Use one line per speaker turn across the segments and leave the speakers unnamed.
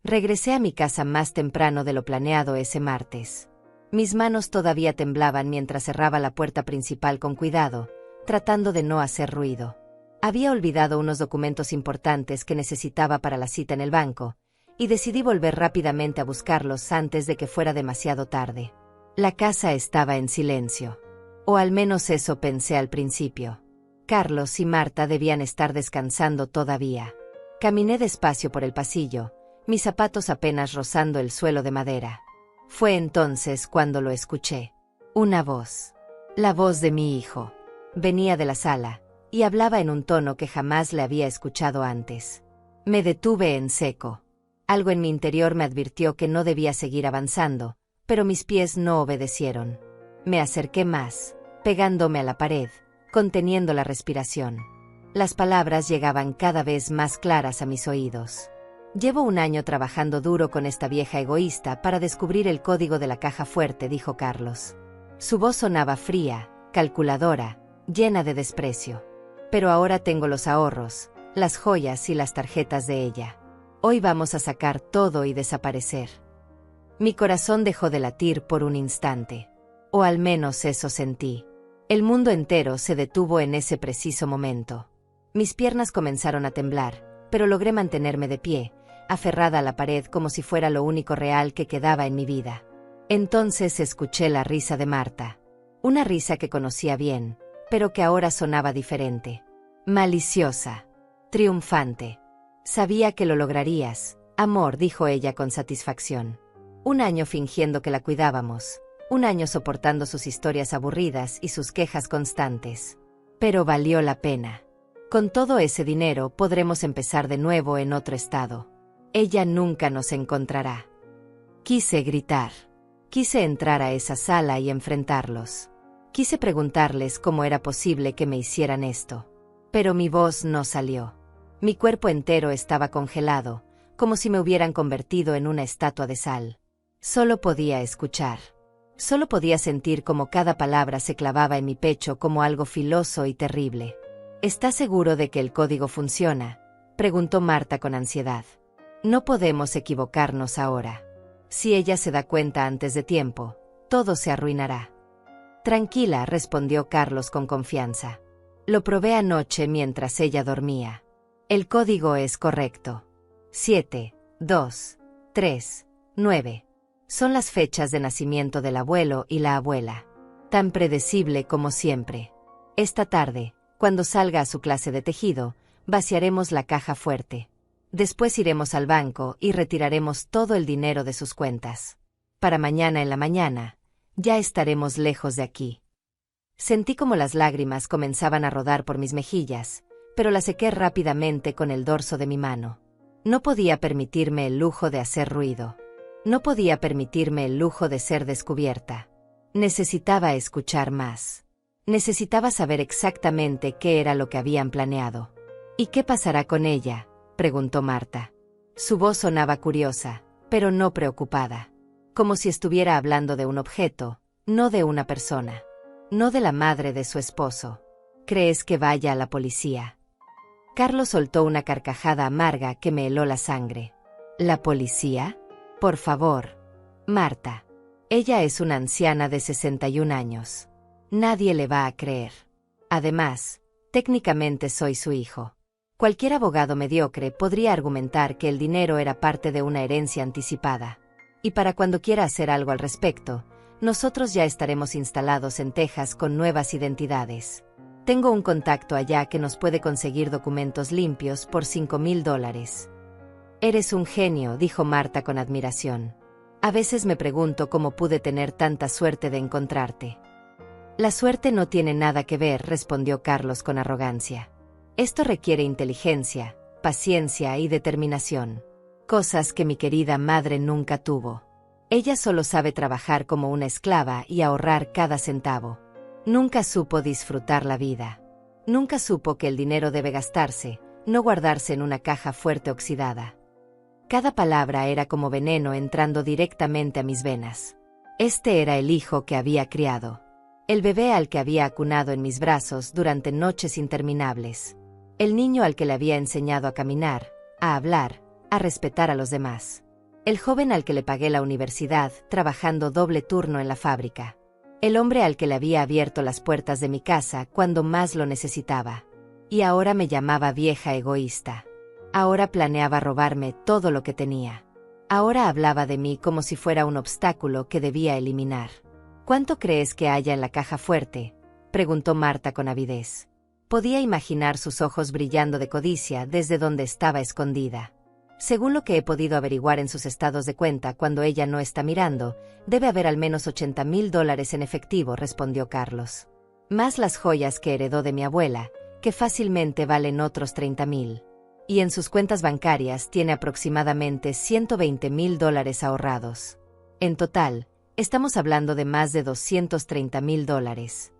Regresé a mi casa más temprano de lo planeado ese martes. Mis manos todavía temblaban mientras cerraba la puerta principal con cuidado, tratando de no hacer ruido. Había olvidado unos documentos importantes que necesitaba para la cita en el banco, y decidí volver rápidamente a buscarlos antes de que fuera demasiado tarde. La casa estaba en silencio. O al menos eso pensé al principio. Carlos y Marta debían estar descansando todavía. Caminé despacio por el pasillo, mis zapatos apenas rozando el suelo de madera. Fue entonces cuando lo escuché. Una voz. La voz de mi hijo. Venía de la sala, y hablaba en un tono que jamás le había escuchado antes. Me detuve en seco. Algo en mi interior me advirtió que no debía seguir avanzando, pero mis pies no obedecieron. Me acerqué más, pegándome a la pared, conteniendo la respiración. Las palabras llegaban cada vez más claras a mis oídos. Llevo un año trabajando duro con esta vieja egoísta para descubrir el código de la caja fuerte, dijo Carlos. Su voz sonaba fría, calculadora, llena de desprecio. Pero ahora tengo los ahorros, las joyas y las tarjetas de ella. Hoy vamos a sacar todo y desaparecer. Mi corazón dejó de latir por un instante. O al menos eso sentí. El mundo entero se detuvo en ese preciso momento. Mis piernas comenzaron a temblar, pero logré mantenerme de pie, aferrada a la pared como si fuera lo único real que quedaba en mi vida. Entonces escuché la risa de Marta. Una risa que conocía bien, pero que ahora sonaba diferente. Maliciosa. Triunfante. Sabía que lo lograrías, amor, dijo ella con satisfacción. Un año fingiendo que la cuidábamos. Un año soportando sus historias aburridas y sus quejas constantes. Pero valió la pena. Con todo ese dinero podremos empezar de nuevo en otro estado. Ella nunca nos encontrará. Quise gritar. Quise entrar a esa sala y enfrentarlos. Quise preguntarles cómo era posible que me hicieran esto. Pero mi voz no salió. Mi cuerpo entero estaba congelado, como si me hubieran convertido en una estatua de sal. Solo podía escuchar. Solo podía sentir cómo cada palabra se clavaba en mi pecho como algo filoso y terrible. ¿Estás seguro de que el código funciona?, preguntó Marta con ansiedad. No podemos equivocarnos ahora. Si ella se da cuenta antes de tiempo, todo se arruinará. Tranquila, respondió Carlos con confianza. Lo probé anoche mientras ella dormía. El código es correcto. 7, 2, 3, 9. Son las fechas de nacimiento del abuelo y la abuela. Tan predecible como siempre. Esta tarde, cuando salga a su clase de tejido, vaciaremos la caja fuerte. Después iremos al banco y retiraremos todo el dinero de sus cuentas. Para mañana en la mañana, ya estaremos lejos de aquí. Sentí como las lágrimas comenzaban a rodar por mis mejillas, pero las sequé rápidamente con el dorso de mi mano. No podía permitirme el lujo de hacer ruido. No podía permitirme el lujo de ser descubierta. Necesitaba escuchar más. Necesitaba saber exactamente qué era lo que habían planeado. ¿Y qué pasará con ella?, preguntó Marta. Su voz sonaba curiosa, pero no preocupada. Como si estuviera hablando de un objeto, no de una persona. No de la madre de su esposo. ¿Crees que vaya a la policía? Carlos soltó una carcajada amarga que me heló la sangre. ¿La policía? Por favor. Marta. Ella es una anciana de 61 años. Nadie le va a creer. Además, técnicamente soy su hijo. Cualquier abogado mediocre podría argumentar que el dinero era parte de una herencia anticipada. Y para cuando quiera hacer algo al respecto, nosotros ya estaremos instalados en Texas con nuevas identidades. Tengo un contacto allá que nos puede conseguir documentos limpios por $5,000. Eres un genio, dijo Marta con admiración. A veces me pregunto cómo pude tener tanta suerte de encontrarte. La suerte no tiene nada que ver, respondió Carlos con arrogancia. Esto requiere inteligencia, paciencia y determinación. Cosas que mi querida madre nunca tuvo. Ella solo sabe trabajar como una esclava y ahorrar cada centavo. Nunca supo disfrutar la vida. Nunca supo que el dinero debe gastarse, no guardarse en una caja fuerte oxidada. Cada palabra era como veneno entrando directamente a mis venas. Este era el hijo que había criado. El bebé al que había acunado en mis brazos durante noches interminables. El niño al que le había enseñado a caminar, a hablar, a respetar a los demás. El joven al que le pagué la universidad, trabajando doble turno en la fábrica. El hombre al que le había abierto las puertas de mi casa cuando más lo necesitaba. Y ahora me llamaba vieja egoísta. Ahora planeaba robarme todo lo que tenía. Ahora hablaba de mí como si fuera un obstáculo que debía eliminar. ¿Cuánto crees que haya en la caja fuerte?, preguntó Marta con avidez. Podía imaginar sus ojos brillando de codicia desde donde estaba escondida. Según lo que he podido averiguar en sus estados de cuenta cuando ella no está mirando, debe haber al menos $80,000 en efectivo, respondió Carlos. Más las joyas que heredó de mi abuela, que fácilmente valen otros $30,000. Y en sus cuentas bancarias tiene aproximadamente $120,000 ahorrados. En total, estamos hablando de más de $230,000.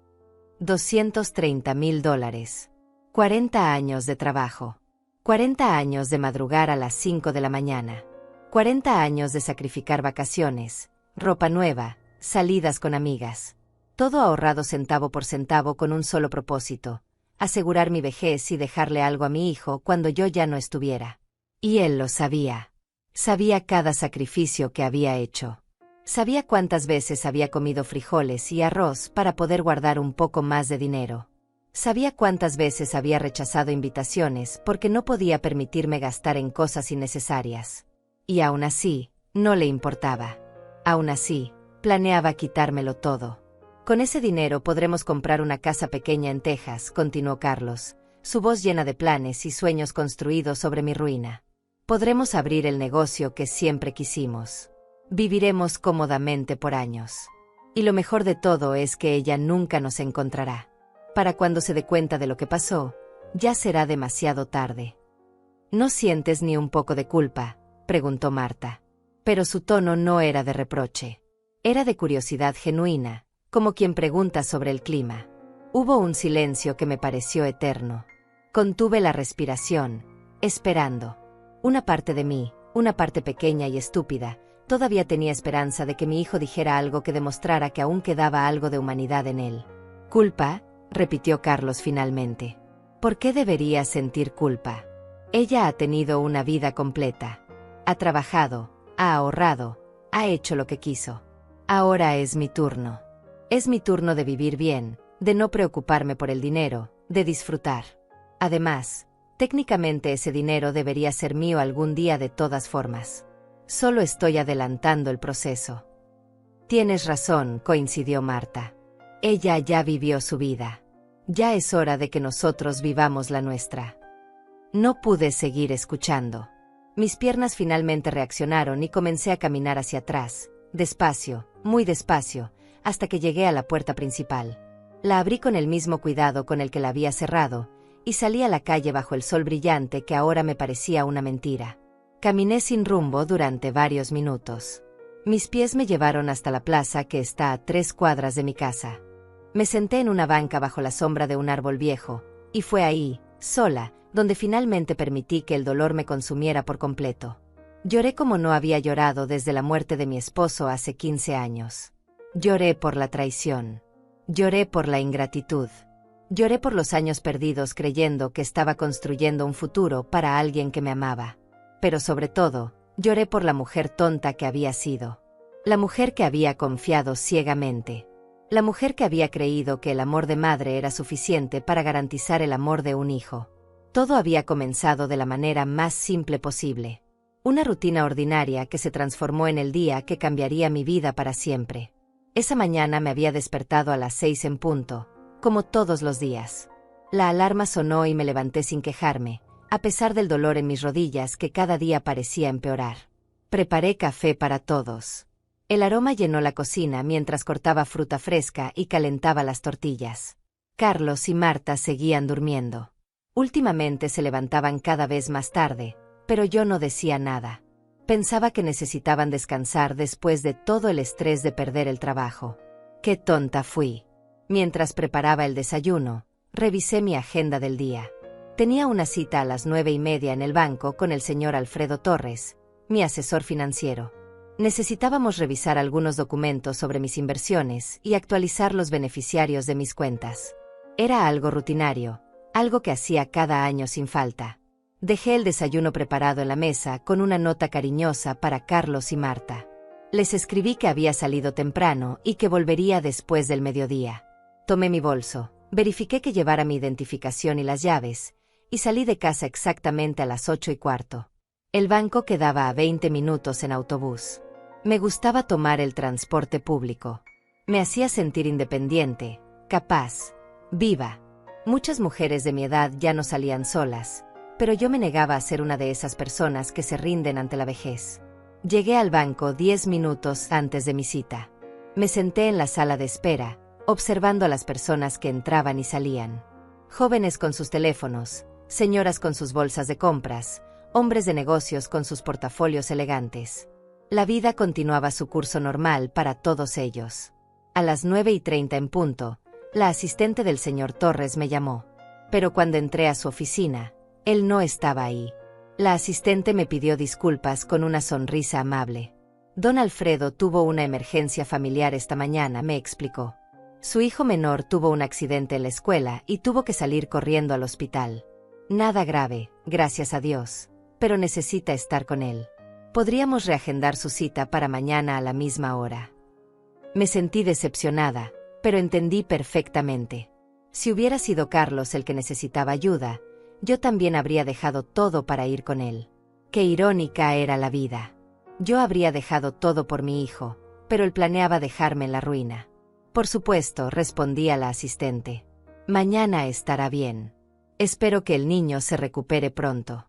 $230,000. 40 años de trabajo. 40 años de madrugar a las 5 de la mañana. 40 años de sacrificar vacaciones, ropa nueva, salidas con amigas. Todo ahorrado centavo por centavo con un solo propósito: asegurar mi vejez y dejarle algo a mi hijo cuando yo ya no estuviera. Y él lo sabía. Sabía cada sacrificio que había hecho. Sabía cuántas veces había comido frijoles y arroz para poder guardar un poco más de dinero. Sabía cuántas veces había rechazado invitaciones porque no podía permitirme gastar en cosas innecesarias. Y aún así, no le importaba. Aún así, planeaba quitármelo todo. Con ese dinero podremos comprar una casa pequeña en Texas, continuó Carlos, su voz llena de planes y sueños construidos sobre mi ruina. Podremos abrir el negocio que siempre quisimos. Viviremos cómodamente por años. Y lo mejor de todo es que ella nunca nos encontrará. Para cuando se dé cuenta de lo que pasó, ya será demasiado tarde. ¿No sientes ni un poco de culpa?, preguntó Marta. Pero su tono no era de reproche. Era de curiosidad genuina, como quien pregunta sobre el clima. Hubo un silencio que me pareció eterno. Contuve la respiración, esperando. Una parte de mí, una parte pequeña y estúpida, todavía tenía esperanza de que mi hijo dijera algo que demostrara que aún quedaba algo de humanidad en él. ¿Culpa?, repitió Carlos finalmente. ¿Por qué debería sentir culpa? Ella ha tenido una vida completa. Ha trabajado, ha ahorrado, ha hecho lo que quiso. Ahora es mi turno. Es mi turno de vivir bien, de no preocuparme por el dinero, de disfrutar. Además, técnicamente ese dinero debería ser mío algún día de todas formas. Solo estoy adelantando el proceso. Tienes razón, coincidió Marta. Ella ya vivió su vida. Ya es hora de que nosotros vivamos la nuestra. No pude seguir escuchando. Mis piernas finalmente reaccionaron y comencé a caminar hacia atrás, despacio, muy despacio, hasta que llegué a la puerta principal. La abrí con el mismo cuidado con el que la había cerrado, y salí a la calle bajo el sol brillante que ahora me parecía una mentira. Caminé sin rumbo durante varios minutos. Mis pies me llevaron hasta la plaza que está a 3 cuadras de mi casa. Me senté en una banca bajo la sombra de un árbol viejo, y fue ahí, sola, donde finalmente permití que el dolor me consumiera por completo. Lloré como no había llorado desde la muerte de mi esposo hace 15 años. Lloré por la traición. Lloré por la ingratitud. Lloré por los años perdidos creyendo que estaba construyendo un futuro para alguien que me amaba. Pero sobre todo, lloré por la mujer tonta que había sido. La mujer que había confiado ciegamente. La mujer que había creído que el amor de madre era suficiente para garantizar el amor de un hijo. Todo había comenzado de la manera más simple posible. Una rutina ordinaria que se transformó en el día que cambiaría mi vida para siempre. Esa mañana me había despertado a las 6 en punto, como todos los días. La alarma sonó y me levanté sin quejarme, a pesar del dolor en mis rodillas que cada día parecía empeorar. Preparé café para todos. El aroma llenó la cocina mientras cortaba fruta fresca y calentaba las tortillas. Carlos y Marta seguían durmiendo. Últimamente se levantaban cada vez más tarde, pero yo no decía nada. Pensaba que necesitaban descansar después de todo el estrés de perder el trabajo. ¡Qué tonta fui! Mientras preparaba el desayuno, revisé mi agenda del día. Tenía una cita a las 9:30 en el banco con el señor Alfredo Torres, mi asesor financiero. Necesitábamos revisar algunos documentos sobre mis inversiones y actualizar los beneficiarios de mis cuentas. Era algo rutinario, algo que hacía cada año sin falta. Dejé el desayuno preparado en la mesa con una nota cariñosa para Carlos y Marta. Les escribí que había salido temprano y que volvería después del mediodía. Tomé mi bolso, verifiqué que llevara mi identificación y las llaves, y salí de casa exactamente a las 8:15. El banco quedaba a 20 minutos en autobús. Me gustaba tomar el transporte público. Me hacía sentir independiente, capaz, viva. Muchas mujeres de mi edad ya no salían solas, pero yo me negaba a ser una de esas personas que se rinden ante la vejez. Llegué al banco 10 minutos antes de mi cita. Me senté en la sala de espera, observando a las personas que entraban y salían. Jóvenes con sus teléfonos, señoras con sus bolsas de compras, hombres de negocios con sus portafolios elegantes. La vida continuaba su curso normal para todos ellos. A las 9:30 en punto, la asistente del señor Torres me llamó. Pero cuando entré a su oficina, él no estaba ahí. La asistente me pidió disculpas con una sonrisa amable. Don Alfredo tuvo una emergencia familiar esta mañana, me explicó. Su hijo menor tuvo un accidente en la escuela y tuvo que salir corriendo al hospital. Nada grave, gracias a Dios, pero necesita estar con él. Podríamos reagendar su cita para mañana a la misma hora. Me sentí decepcionada, pero entendí perfectamente. Si hubiera sido Carlos el que necesitaba ayuda, yo también habría dejado todo para ir con él. Qué irónica era la vida. Yo habría dejado todo por mi hijo, pero él planeaba dejarme en la ruina. Por supuesto, respondí a la asistente. Mañana estará bien. Espero que el niño se recupere pronto.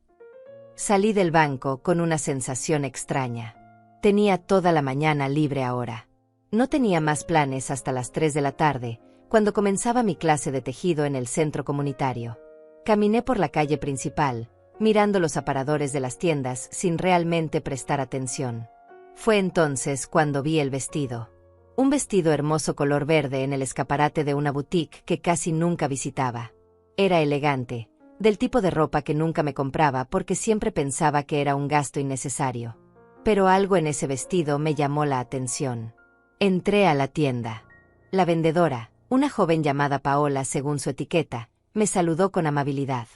Salí del banco con una sensación extraña. Tenía toda la mañana libre ahora. No tenía más planes hasta las 3 de la tarde, cuando comenzaba mi clase de tejido en el centro comunitario. Caminé por la calle principal, mirando los aparadores de las tiendas sin realmente prestar atención. Fue entonces cuando vi el vestido. Un vestido hermoso color verde en el escaparate de una boutique que casi nunca visitaba. Era elegante, del tipo de ropa que nunca me compraba porque siempre pensaba que era un gasto innecesario. Pero algo en ese vestido me llamó la atención. Entré a la tienda. La vendedora, una joven llamada Paola según su etiqueta, me saludó con amabilidad.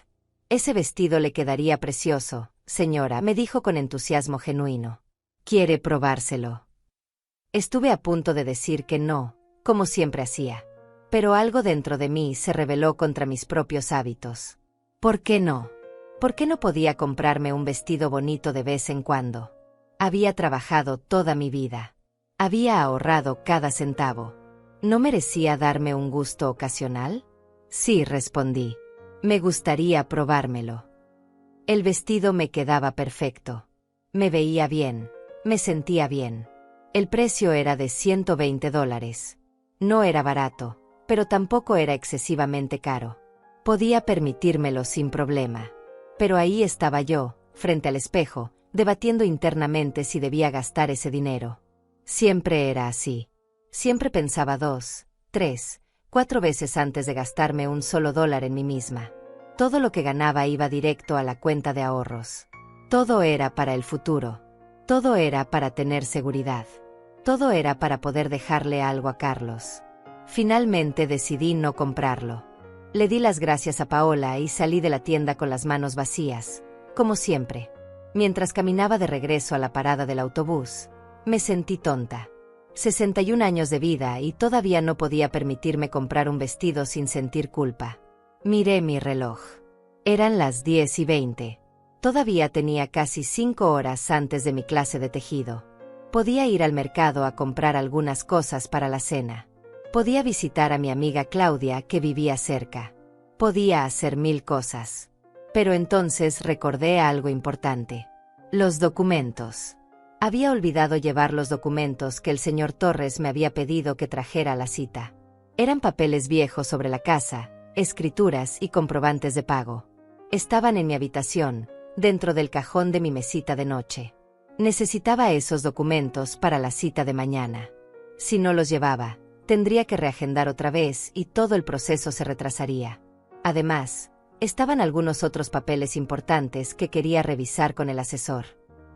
Ese vestido le quedaría precioso, señora, me dijo con entusiasmo genuino. ¿Quiere probárselo? Estuve a punto de decir que no, como siempre hacía. Pero algo dentro de mí se rebeló contra mis propios hábitos. ¿Por qué no? ¿Por qué no podía comprarme un vestido bonito de vez en cuando? Había trabajado toda mi vida. Había ahorrado cada centavo. ¿No merecía darme un gusto ocasional? Sí, respondí. Me gustaría probármelo. El vestido me quedaba perfecto. Me veía bien, me sentía bien. El precio era de $120. No era barato, pero tampoco era excesivamente caro. Podía permitírmelo sin problema. Pero ahí estaba yo, frente al espejo, debatiendo internamente si debía gastar ese dinero. Siempre era así. Siempre pensaba 2, 3, 4 veces antes de gastarme un solo dólar en mí misma. Todo lo que ganaba iba directo a la cuenta de ahorros. Todo era para el futuro. Todo era para tener seguridad. Todo era para poder dejarle algo a Carlos. Finalmente decidí no comprarlo. Le di las gracias a Paola y salí de la tienda con las manos vacías, como siempre. Mientras caminaba de regreso a la parada del autobús, me sentí tonta. 61 años de vida y todavía no podía permitirme comprar un vestido sin sentir culpa. Miré mi reloj. Eran las 10:20. Todavía tenía casi 5 horas antes de mi clase de tejido. Podía ir al mercado a comprar algunas cosas para la cena. Podía visitar a mi amiga Claudia que vivía cerca. Podía hacer 1000 cosas. Pero entonces recordé algo importante. Los documentos. Había olvidado llevar los documentos que el señor Torres me había pedido que trajera a la cita. Eran papeles viejos sobre la casa, escrituras y comprobantes de pago. Estaban en mi habitación, dentro del cajón de mi mesita de noche. Necesitaba esos documentos para la cita de mañana. Si no los llevaba, tendría que reagendar otra vez y todo el proceso se retrasaría. Además, estaban algunos otros papeles importantes que quería revisar con el asesor.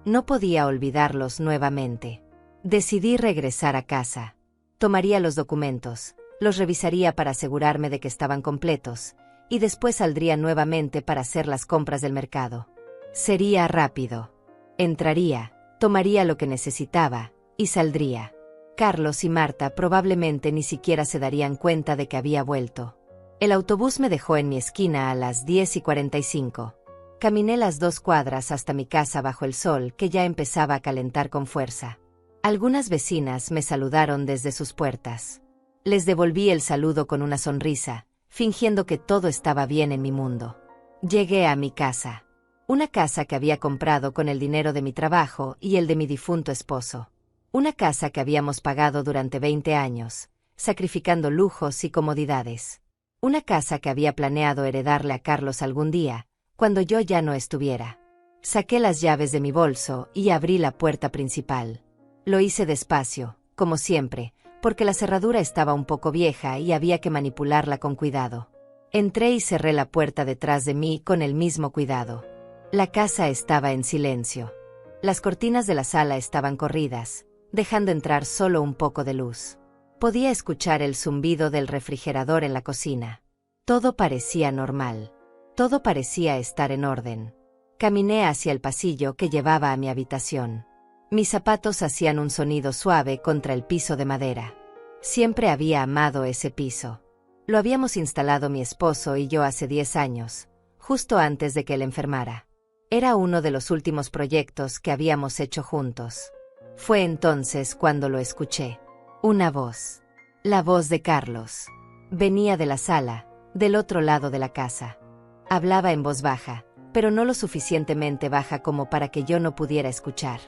No podía olvidarlos nuevamente. Decidí regresar a casa. Tomaría los documentos, los revisaría para asegurarme de que estaban completos, y después saldría nuevamente para hacer las compras del mercado. Sería rápido. Entraría, tomaría lo que necesitaba, y saldría. Carlos y Marta probablemente ni siquiera se darían cuenta de que había vuelto. El autobús me dejó en mi esquina a las 10:45. Caminé las 2 cuadras hasta mi casa bajo el sol que ya empezaba a calentar con fuerza. Algunas vecinas me saludaron desde sus puertas. Les devolví el saludo con una sonrisa, fingiendo que todo estaba bien en mi mundo. Llegué a mi casa. Una casa que había comprado con el dinero de mi trabajo y el de mi difunto esposo. Una casa que habíamos pagado durante 20 años, sacrificando lujos y comodidades. Una casa que había planeado heredarle a Carlos algún día, cuando yo ya no estuviera. Saqué las llaves de mi bolso y abrí la puerta principal. Lo hice despacio, como siempre, porque la cerradura estaba un poco vieja y había que manipularla con cuidado. Entré y cerré la puerta detrás de mí con el mismo cuidado. La casa estaba en silencio. Las cortinas de la sala estaban corridas, dejando entrar solo un poco de luz. Podía escuchar el zumbido del refrigerador en la cocina. Todo parecía normal. Todo parecía estar en orden. Caminé hacia el pasillo que llevaba a mi habitación. Mis zapatos hacían un sonido suave contra el piso de madera. Siempre había amado ese piso. Lo habíamos instalado mi esposo y yo hace 10 años, justo antes de que él enfermara. Era uno de los últimos proyectos que habíamos hecho juntos. Fue entonces cuando lo escuché. Una voz. La voz de Carlos. Venía de la sala, del otro lado de la casa. Hablaba en voz baja, pero no lo suficientemente baja como para que yo no pudiera escuchar.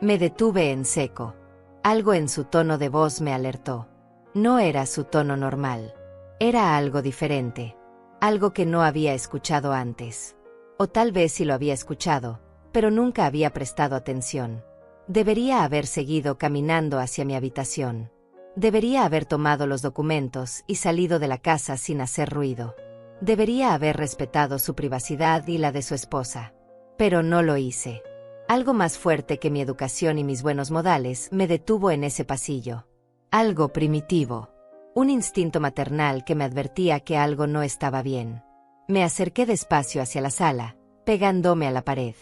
Me detuve en seco. Algo en su tono de voz me alertó. No era su tono normal. Era algo diferente. Algo que no había escuchado antes. O tal vez sí lo había escuchado, pero nunca había prestado atención. Debería haber seguido caminando hacia mi habitación. Debería haber tomado los documentos y salido de la casa sin hacer ruido. Debería haber respetado su privacidad y la de su esposa. Pero no lo hice. Algo más fuerte que mi educación y mis buenos modales me detuvo en ese pasillo. Algo primitivo. Un instinto maternal que me advertía que algo no estaba bien. Me acerqué despacio hacia la sala, pegándome a la pared.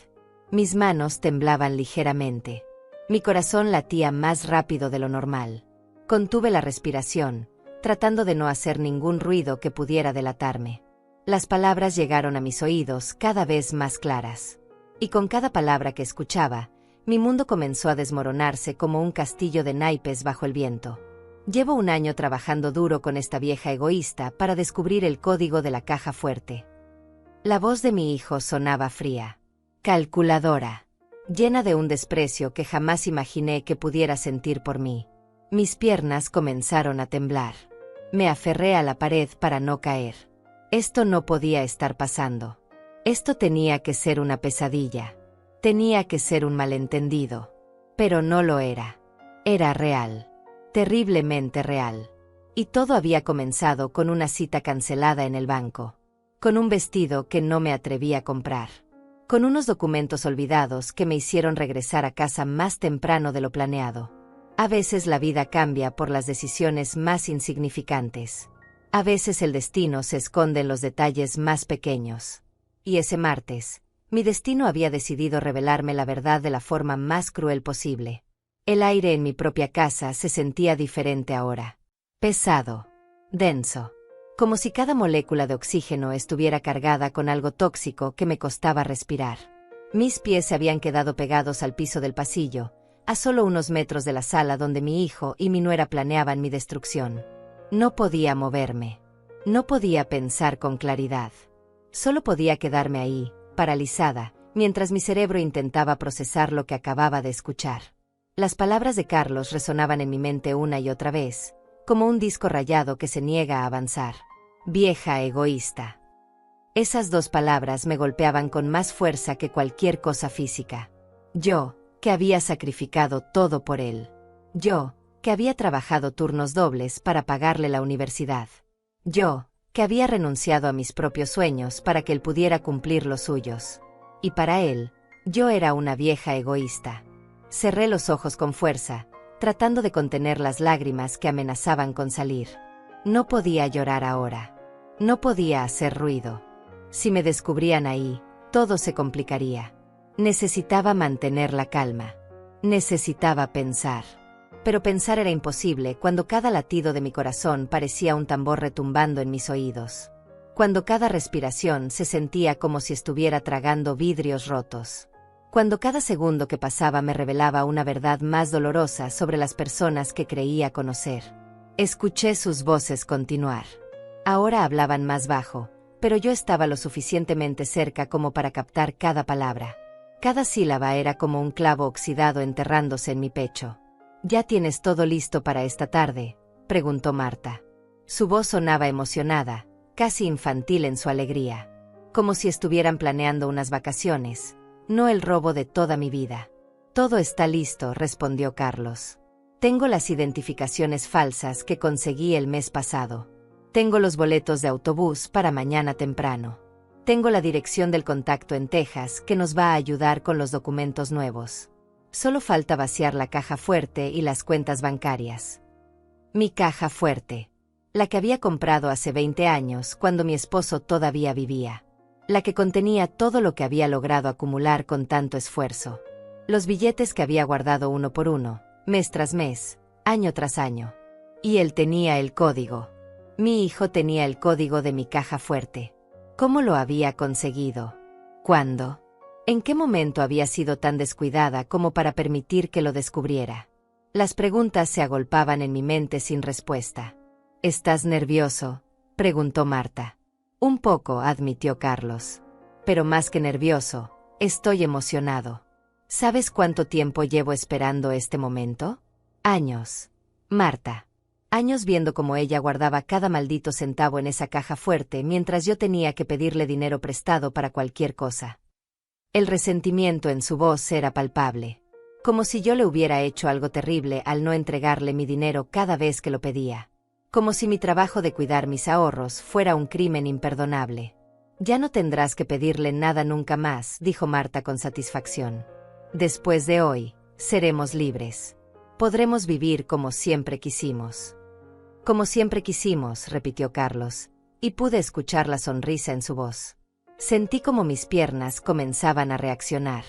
Mis manos temblaban ligeramente. Mi corazón latía más rápido de lo normal. Contuve la respiración, tratando de no hacer ningún ruido que pudiera delatarme. Las palabras llegaron a mis oídos cada vez más claras. Y con cada palabra que escuchaba, mi mundo comenzó a desmoronarse como un castillo de naipes bajo el viento. Llevo un año trabajando duro con esta vieja egoísta para descubrir el código de la caja fuerte. La voz de mi hijo sonaba fría, calculadora, llena de un desprecio que jamás imaginé que pudiera sentir por mí. Mis piernas comenzaron a temblar. Me aferré a la pared para no caer. Esto no podía estar pasando. Esto tenía que ser una pesadilla. Tenía que ser un malentendido. Pero no lo era. Era real. Terriblemente real. Y todo había comenzado con una cita cancelada en el banco. Con un vestido que no me atreví a comprar. Con unos documentos olvidados que me hicieron regresar a casa más temprano de lo planeado. A veces la vida cambia por las decisiones más insignificantes. A veces el destino se esconde en los detalles más pequeños. Y ese martes, mi destino había decidido revelarme la verdad de la forma más cruel posible. El aire en mi propia casa se sentía diferente ahora. Pesado. Denso. Como si cada molécula de oxígeno estuviera cargada con algo tóxico que me costaba respirar. Mis pies se habían quedado pegados al piso del pasillo, a solo unos metros de la sala donde mi hijo y mi nuera planeaban mi destrucción. No podía moverme. No podía pensar con claridad. Solo podía quedarme ahí, paralizada, mientras mi cerebro intentaba procesar lo que acababa de escuchar. Las palabras de Carlos resonaban en mi mente una y otra vez, como un disco rayado que se niega a avanzar. Vieja egoísta. Esas 2 palabras me golpeaban con más fuerza que cualquier cosa física. Yo, que había sacrificado todo por él. Yo, que había trabajado turnos dobles para pagarle la universidad. Yo, que había renunciado a mis propios sueños para que él pudiera cumplir los suyos. Y para él, yo era una vieja egoísta. Cerré los ojos con fuerza, tratando de contener las lágrimas que amenazaban con salir. No podía llorar ahora. No podía hacer ruido. Si me descubrían ahí, todo se complicaría. Necesitaba mantener la calma. Necesitaba pensar. Pero pensar era imposible cuando cada latido de mi corazón parecía un tambor retumbando en mis oídos. Cuando cada respiración se sentía como si estuviera tragando vidrios rotos. Cuando cada segundo que pasaba me revelaba una verdad más dolorosa sobre las personas que creía conocer. Escuché sus voces continuar. Ahora hablaban más bajo, pero yo estaba lo suficientemente cerca como para captar cada palabra. Cada sílaba era como un clavo oxidado enterrándose en mi pecho. «¿Ya tienes todo listo para esta tarde?», preguntó Marta. Su voz sonaba emocionada, casi infantil en su alegría. Como si estuvieran planeando unas vacaciones, no el robo de toda mi vida. «Todo está listo», respondió Carlos. «Tengo las identificaciones falsas que conseguí el mes pasado. Tengo los boletos de autobús para mañana temprano. Tengo la dirección del contacto en Texas que nos va a ayudar con los documentos nuevos. Solo falta vaciar la caja fuerte y las cuentas bancarias». Mi caja fuerte. La que había comprado hace 20 años cuando mi esposo todavía vivía. La que contenía todo lo que había logrado acumular con tanto esfuerzo. Los billetes que había guardado uno por uno, mes tras mes, año tras año. Y él tenía el código. Mi hijo tenía el código de mi caja fuerte. ¿Cómo lo había conseguido? ¿Cuándo? ¿En qué momento había sido tan descuidada como para permitir que lo descubriera? Las preguntas se agolpaban en mi mente sin respuesta. «¿Estás nervioso?», preguntó Marta. «Un poco», admitió Carlos. «Pero más que nervioso, estoy emocionado. ¿Sabes cuánto tiempo llevo esperando este momento? Años. Marta. Años viendo cómo ella guardaba cada maldito centavo en esa caja fuerte mientras yo tenía que pedirle dinero prestado para cualquier cosa». El resentimiento en su voz era palpable. Como si yo le hubiera hecho algo terrible al no entregarle mi dinero cada vez que lo pedía. Como si mi trabajo de cuidar mis ahorros fuera un crimen imperdonable. «Ya no tendrás que pedirle nada nunca más», dijo Marta con satisfacción. «Después de hoy, seremos libres. Podremos vivir como siempre quisimos». «Como siempre quisimos», repitió Carlos, y pude escuchar la sonrisa en su voz. Sentí como mis piernas comenzaban a reaccionar.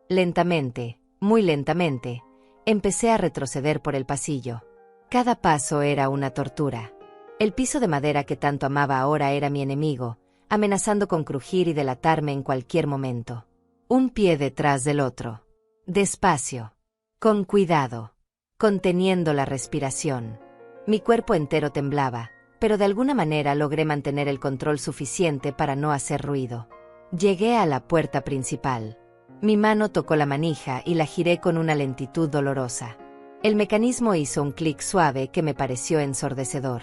Lentamente, muy lentamente, empecé a retroceder por el pasillo. Cada paso era una tortura. El piso de madera que tanto amaba ahora era mi enemigo, amenazando con crujir y delatarme en cualquier momento. Un pie detrás del otro. Despacio. Con cuidado. Conteniendo la respiración. Mi cuerpo entero temblaba, pero de alguna manera logré mantener el control suficiente para no hacer ruido. Llegué a la puerta principal. Mi mano tocó la manija y la giré con una lentitud dolorosa. El mecanismo hizo un clic suave que me pareció ensordecedor.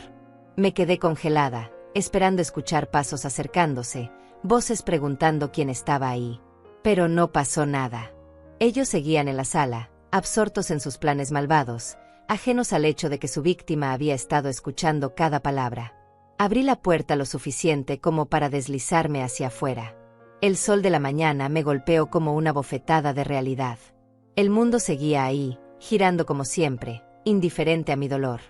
Me quedé congelada, esperando escuchar pasos acercándose, voces preguntando quién estaba ahí. Pero no pasó nada. Ellos seguían en la sala, absortos en sus planes malvados, ajenos al hecho de que su víctima había estado escuchando cada palabra. Abrí la puerta lo suficiente como para deslizarme hacia afuera. El sol de la mañana me golpeó como una bofetada de realidad. El mundo seguía ahí, girando como siempre, indiferente a mi dolor.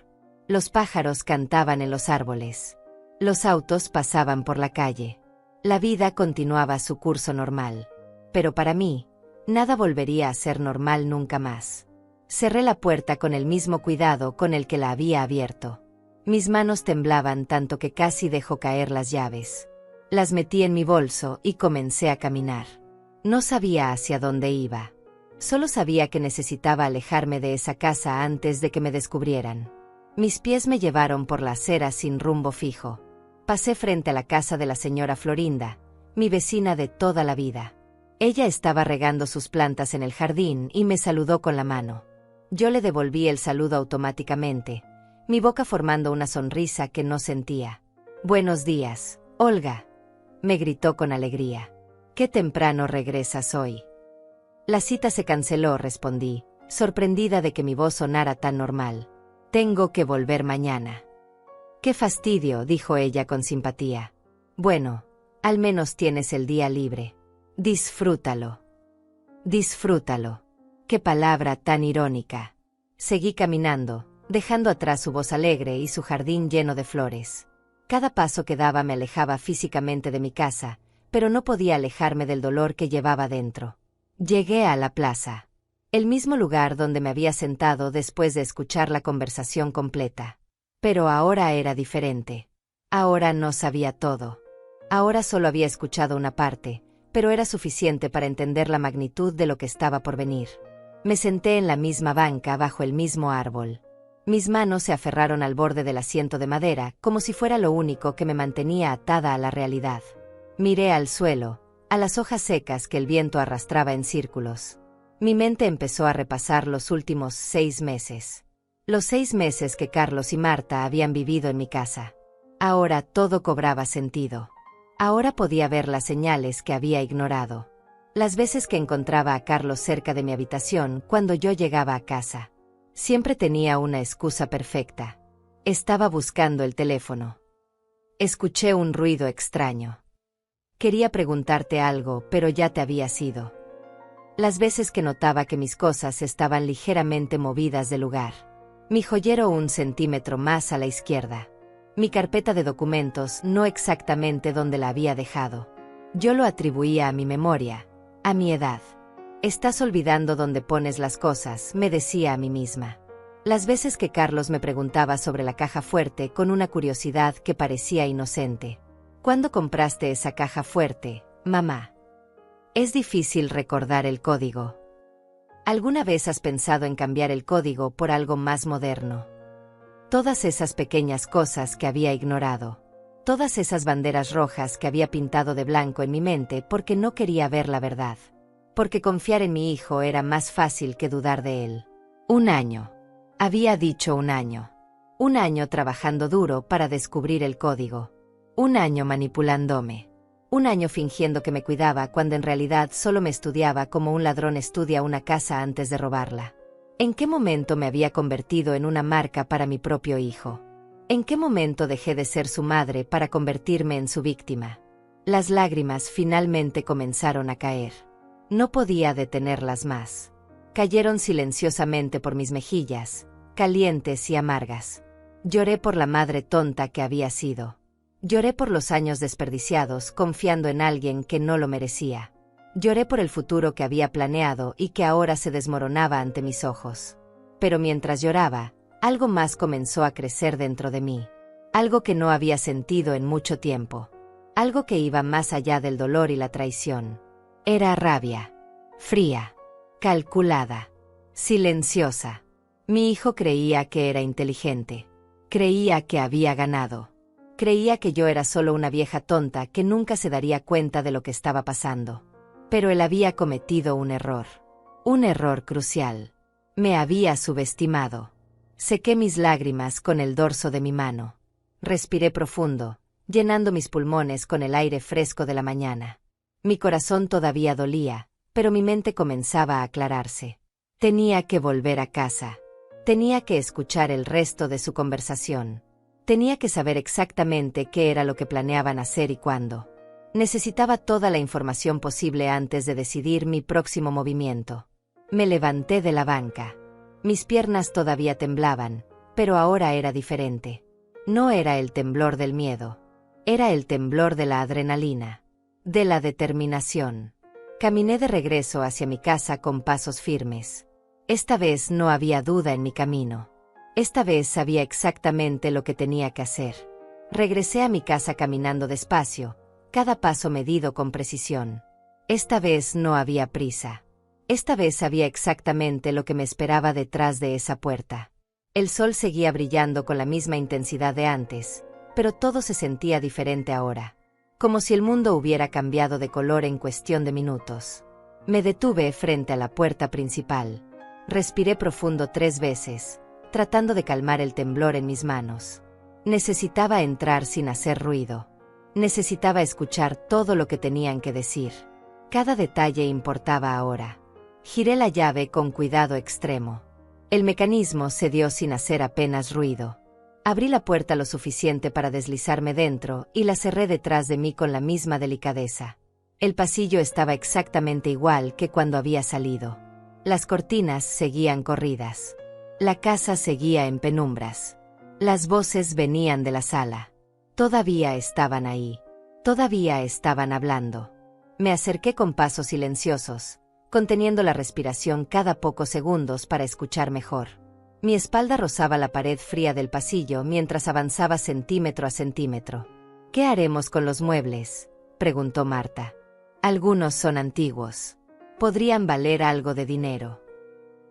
Los pájaros cantaban en los árboles. Los autos pasaban por la calle. La vida continuaba su curso normal. Pero para mí, nada volvería a ser normal nunca más. Cerré la puerta con el mismo cuidado con el que la había abierto. Mis manos temblaban tanto que casi dejó caer las llaves. Las metí en mi bolso y comencé a caminar. No sabía hacia dónde iba. Solo sabía que necesitaba alejarme de esa casa antes de que me descubrieran. Mis pies me llevaron por la acera sin rumbo fijo. Pasé frente a la casa de la señora Florinda, mi vecina de toda la vida. Ella estaba regando sus plantas en el jardín y me saludó con la mano. Yo le devolví el saludo automáticamente, mi boca formando una sonrisa que no sentía. «Buenos días, Olga», me gritó con alegría. «Qué temprano regresas hoy». «La cita se canceló», respondí, sorprendida de que mi voz sonara tan normal. «Tengo que volver mañana». «Qué fastidio», dijo ella con simpatía. «Bueno, al menos tienes el día libre. Disfrútalo». «Disfrútalo». Qué palabra tan irónica. Seguí caminando, dejando atrás su voz alegre y su jardín lleno de flores. Cada paso que daba me alejaba físicamente de mi casa, pero no podía alejarme del dolor que llevaba dentro. Llegué a la plaza. El mismo lugar donde me había sentado después de escuchar la conversación completa. Pero ahora era diferente. Ahora no sabía todo. Ahora solo había escuchado una parte, pero era suficiente para entender la magnitud de lo que estaba por venir. Me senté en la misma banca bajo el mismo árbol. Mis manos se aferraron al borde del asiento de madera, como si fuera lo único que me mantenía atada a la realidad. Miré al suelo, a las hojas secas que el viento arrastraba en círculos. Mi mente empezó a repasar los últimos 6 meses. Los 6 meses que Carlos y Marta habían vivido en mi casa. Ahora todo cobraba sentido. Ahora podía ver las señales que había ignorado. Las veces que encontraba a Carlos cerca de mi habitación cuando yo llegaba a casa. Siempre tenía una excusa perfecta. Estaba buscando el teléfono. Escuché un ruido extraño. Quería preguntarte algo, pero ya te habías ido. Las veces que notaba que mis cosas estaban ligeramente movidas de lugar. Mi joyero 1 centímetro más a la izquierda. Mi carpeta de documentos no exactamente donde la había dejado. Yo lo atribuía a mi memoria, a mi edad. Estás olvidando dónde pones las cosas, me decía a mí misma. Las veces que Carlos me preguntaba sobre la caja fuerte con una curiosidad que parecía inocente. ¿Cuándo compraste esa caja fuerte, mamá? Es difícil recordar el código. ¿Alguna vez has pensado en cambiar el código por algo más moderno? Todas esas pequeñas cosas que había ignorado. Todas esas banderas rojas que había pintado de blanco en mi mente porque no quería ver la verdad. Porque confiar en mi hijo era más fácil que dudar de él. 1 año. Había dicho 1 año. 1 año trabajando duro para descubrir el código. 1 año manipulándome. 1 año fingiendo que me cuidaba cuando en realidad solo me estudiaba como un ladrón estudia una casa antes de robarla. ¿En qué momento me había convertido en una marca para mi propio hijo? ¿En qué momento dejé de ser su madre para convertirme en su víctima? Las lágrimas finalmente comenzaron a caer. No podía detenerlas más. Cayeron silenciosamente por mis mejillas, calientes y amargas. Lloré por la madre tonta que había sido. Lloré por los años desperdiciados confiando en alguien que no lo merecía. Lloré por el futuro que había planeado y que ahora se desmoronaba ante mis ojos. Pero mientras lloraba, algo más comenzó a crecer dentro de mí. Algo que no había sentido en mucho tiempo. Algo que iba más allá del dolor y la traición. Era rabia. Fría. Calculada. Silenciosa. Mi hijo creía que era inteligente. Creía que había ganado. Creía que yo era solo una vieja tonta que nunca se daría cuenta de lo que estaba pasando. Pero él había cometido un error. Un error crucial. Me había subestimado. Sequé mis lágrimas con el dorso de mi mano. Respiré profundo, llenando mis pulmones con el aire fresco de la mañana. Mi corazón todavía dolía, pero mi mente comenzaba a aclararse. Tenía que volver a casa. Tenía que escuchar el resto de su conversación. Tenía que saber exactamente qué era lo que planeaban hacer y cuándo. Necesitaba toda la información posible antes de decidir mi próximo movimiento. Me levanté de la banca. Mis piernas todavía temblaban, pero ahora era diferente. No era el temblor del miedo. Era el temblor de la adrenalina. De la determinación. Caminé de regreso hacia mi casa con pasos firmes. Esta vez no había duda en mi camino. Esta vez sabía exactamente lo que tenía que hacer. Regresé a mi casa caminando despacio, cada paso medido con precisión. Esta vez no había prisa. Esta vez sabía exactamente lo que me esperaba detrás de esa puerta. El sol seguía brillando con la misma intensidad de antes, pero todo se sentía diferente ahora. Como si el mundo hubiera cambiado de color en cuestión de minutos. Me detuve frente a la puerta principal. Respiré profundo 3 veces, tratando de calmar el temblor en mis manos. Necesitaba entrar sin hacer ruido. Necesitaba escuchar todo lo que tenían que decir. Cada detalle importaba ahora. Giré la llave con cuidado extremo. El mecanismo cedió sin hacer apenas ruido. Abrí la puerta lo suficiente para deslizarme dentro y la cerré detrás de mí con la misma delicadeza. El pasillo estaba exactamente igual que cuando había salido. Las cortinas seguían corridas. La casa seguía en penumbras. Las voces venían de la sala. Todavía estaban ahí. Todavía estaban hablando. Me acerqué con pasos silenciosos, conteniendo la respiración cada pocos segundos para escuchar mejor. Mi espalda rozaba la pared fría del pasillo mientras avanzaba centímetro a centímetro. «¿Qué haremos con los muebles?», preguntó Marta. «Algunos son antiguos. Podrían valer algo de dinero».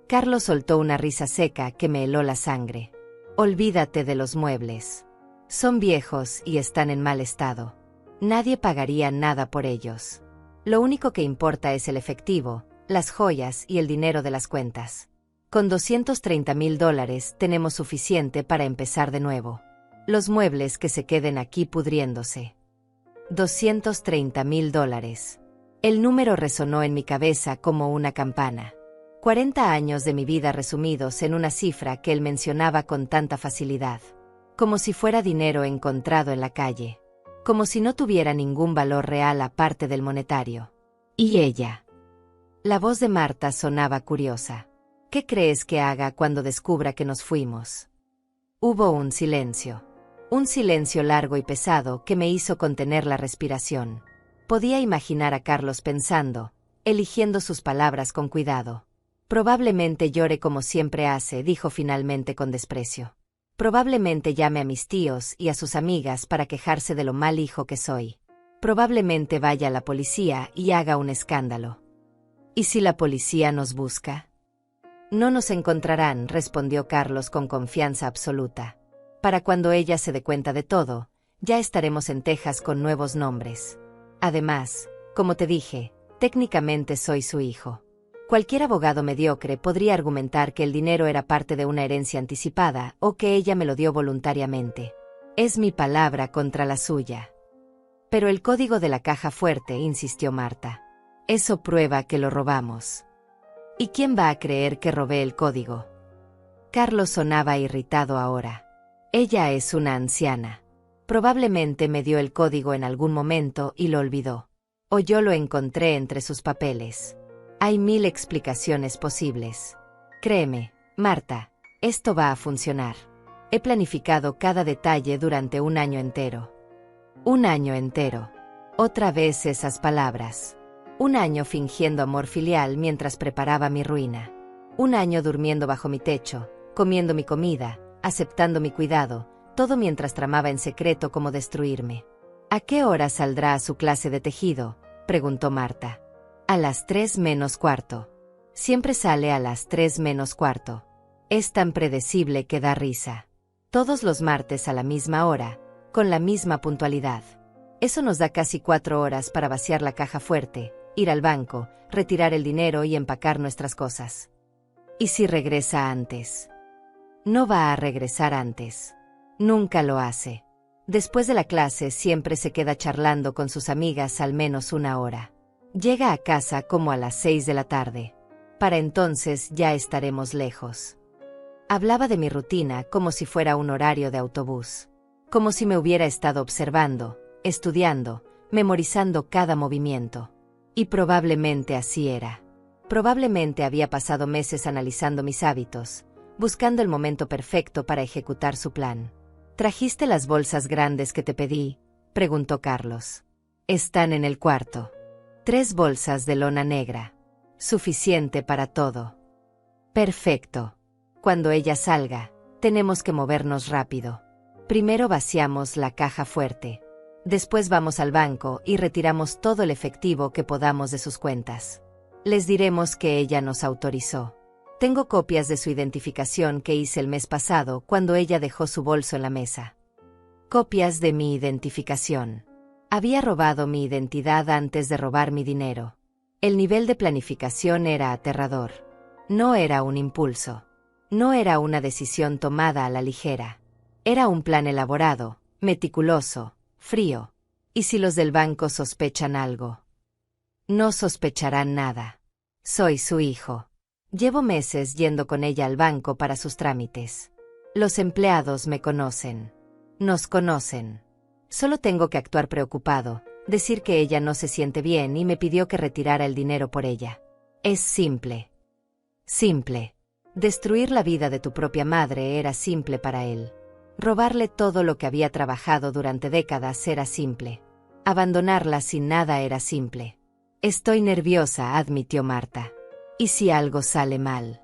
Carlos soltó una risa seca que me heló la sangre. «Olvídate de los muebles. Son viejos y están en mal estado. Nadie pagaría nada por ellos. Lo único que importa es el efectivo, las joyas y el dinero de las cuentas. Con $230,000 tenemos suficiente para empezar de nuevo. Los muebles que se queden aquí pudriéndose». $230,000. El número resonó en mi cabeza como una campana. 40 años de mi vida resumidos en una cifra que él mencionaba con tanta facilidad. Como si fuera dinero encontrado en la calle. Como si no tuviera ningún valor real aparte del monetario. ¿Y ella? La voz de Marta sonaba curiosa. «¿Qué crees que haga cuando descubra que nos fuimos?». Hubo un silencio largo y pesado que me hizo contener la respiración. Podía imaginar a Carlos pensando, eligiendo sus palabras con cuidado. «Probablemente llore como siempre hace», dijo finalmente con desprecio. «Probablemente llame a mis tíos y a sus amigas para quejarse de lo mal hijo que soy. Probablemente vaya a la policía y haga un escándalo». «¿Y si la policía nos busca?». «No nos encontrarán», respondió Carlos con confianza absoluta. «Para cuando ella se dé cuenta de todo, ya estaremos en Texas con nuevos nombres. Además, como te dije, técnicamente soy su hijo. Cualquier abogado mediocre podría argumentar que el dinero era parte de una herencia anticipada o que ella me lo dio voluntariamente. Es mi palabra contra la suya». «Pero el código de la caja fuerte», insistió Marta. «Eso prueba que lo robamos». «¿Y quién va a creer que robé el código?». Carlos sonaba irritado ahora. «Ella es una anciana. Probablemente me dio el código en algún momento y lo olvidó. O yo lo encontré entre sus papeles. Hay 1000 explicaciones posibles. Créeme, Marta, esto va a funcionar. He planificado cada detalle durante un año entero». «Un año entero». Otra vez esas palabras. Un año fingiendo amor filial mientras preparaba mi ruina. Un año durmiendo bajo mi techo, comiendo mi comida, aceptando mi cuidado, todo mientras tramaba en secreto cómo destruirme. «¿A qué hora saldrá a su clase de tejido?», preguntó Marta. «A las 3:45. Siempre sale a las 3:45. Es tan predecible que da risa. Todos los martes a la misma hora, con la misma puntualidad. Eso nos da casi 4 horas para vaciar la caja fuerte, ir al banco, retirar el dinero y empacar nuestras cosas». «¿Y si regresa antes?». «No va a regresar antes. Nunca lo hace. Después de la clase siempre se queda charlando con sus amigas al menos 1 hora. Llega a casa como a las 6 de la tarde. Para entonces ya estaremos lejos». Hablaba de mi rutina como si fuera un horario de autobús. Como si me hubiera estado observando, estudiando, memorizando cada movimiento. Y probablemente así era. Probablemente había pasado meses analizando mis hábitos, buscando el momento perfecto para ejecutar su plan. «¿Trajiste las bolsas grandes que te pedí?», preguntó Carlos. «Están en el cuarto. 3 bolsas de lona negra. Suficiente para todo». «Perfecto. Cuando ella salga, tenemos que movernos rápido. Primero vaciamos la caja fuerte. Después vamos al banco y retiramos todo el efectivo que podamos de sus cuentas. Les diremos que ella nos autorizó. Tengo copias de su identificación que hice el mes pasado cuando ella dejó su bolso en la mesa. Copias de mi identificación. Había robado mi identidad antes de robar mi dinero. El nivel de planificación era aterrador. No era un impulso. No era una decisión tomada a la ligera. Era un plan elaborado, meticuloso, frío. ¿Y si los del banco sospechan algo? No sospecharán nada. Soy su hijo. Llevo meses yendo con ella al banco para sus trámites. Los empleados me conocen. Nos conocen. Solo tengo que actuar preocupado, decir que ella no se siente bien y me pidió que retirara el dinero por ella. Es simple. Simple. Destruir la vida de tu propia madre era simple para él. Robarle todo lo que había trabajado durante décadas era simple. Abandonarla sin nada era simple. Estoy nerviosa, admitió Marta. ¿Y si algo sale mal?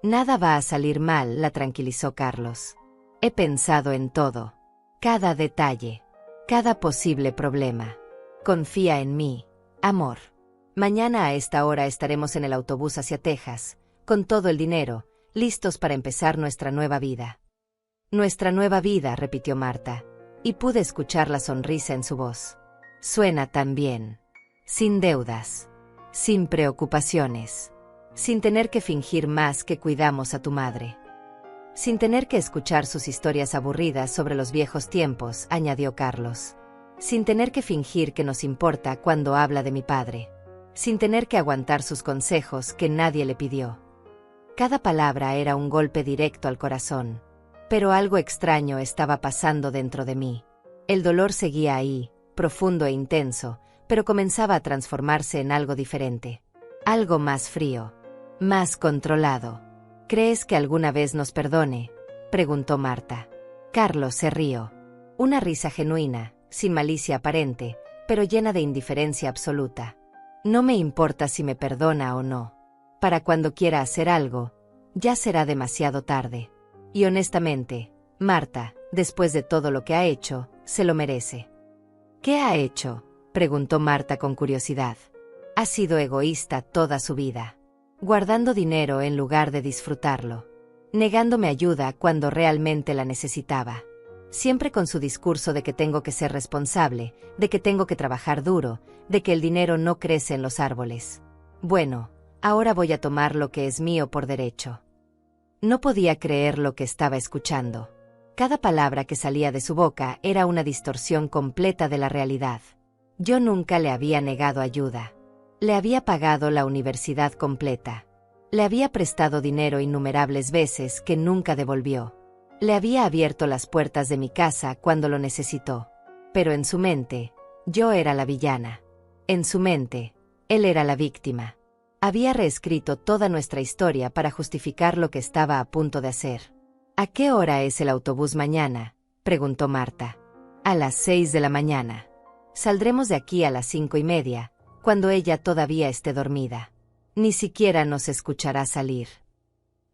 Nada va a salir mal, la tranquilizó Carlos. He pensado en todo. Cada detalle. Cada posible problema. Confía en mí, amor. Mañana a esta hora estaremos en el autobús hacia Texas, con todo el dinero, listos para empezar nuestra nueva vida. Nuestra nueva vida, repitió Marta, y pude escuchar la sonrisa en su voz. Suena tan bien. Sin deudas. Sin preocupaciones. Sin tener que fingir más que cuidamos a tu madre. Sin tener que escuchar sus historias aburridas sobre los viejos tiempos, añadió Carlos. Sin tener que fingir que nos importa cuando habla de mi padre. Sin tener que aguantar sus consejos que nadie le pidió. Cada palabra era un golpe directo al corazón. Pero algo extraño estaba pasando dentro de mí. El dolor seguía ahí, profundo e intenso, pero comenzaba a transformarse en algo diferente. Algo más frío. Más controlado. ¿Crees que alguna vez nos perdone?, preguntó Marta. Carlos se rió. Una risa genuina, sin malicia aparente, pero llena de indiferencia absoluta. No me importa si me perdona o no. Para cuando quiera hacer algo, ya será demasiado tarde. Y honestamente, Marta, después de todo lo que ha hecho, se lo merece. ¿Qué ha hecho?, preguntó Marta con curiosidad. Ha sido egoísta toda su vida. Guardando dinero en lugar de disfrutarlo. Negándome ayuda cuando realmente la necesitaba. Siempre con su discurso de que tengo que ser responsable, de que tengo que trabajar duro, de que el dinero no crece en los árboles. Bueno, ahora voy a tomar lo que es mío por derecho. No podía creer lo que estaba escuchando. Cada palabra que salía de su boca era una distorsión completa de la realidad. Yo nunca le había negado ayuda. Le había pagado la universidad completa. Le había prestado dinero innumerables veces que nunca devolvió. Le había abierto las puertas de mi casa cuando lo necesitó. Pero en su mente, yo era la villana. En su mente, él era la víctima. Había reescrito toda nuestra historia para justificar lo que estaba a punto de hacer. ¿A qué hora es el autobús mañana?, preguntó Marta. A las 6 de la mañana. Saldremos de aquí a las 5:30, cuando ella todavía esté dormida. Ni siquiera nos escuchará salir.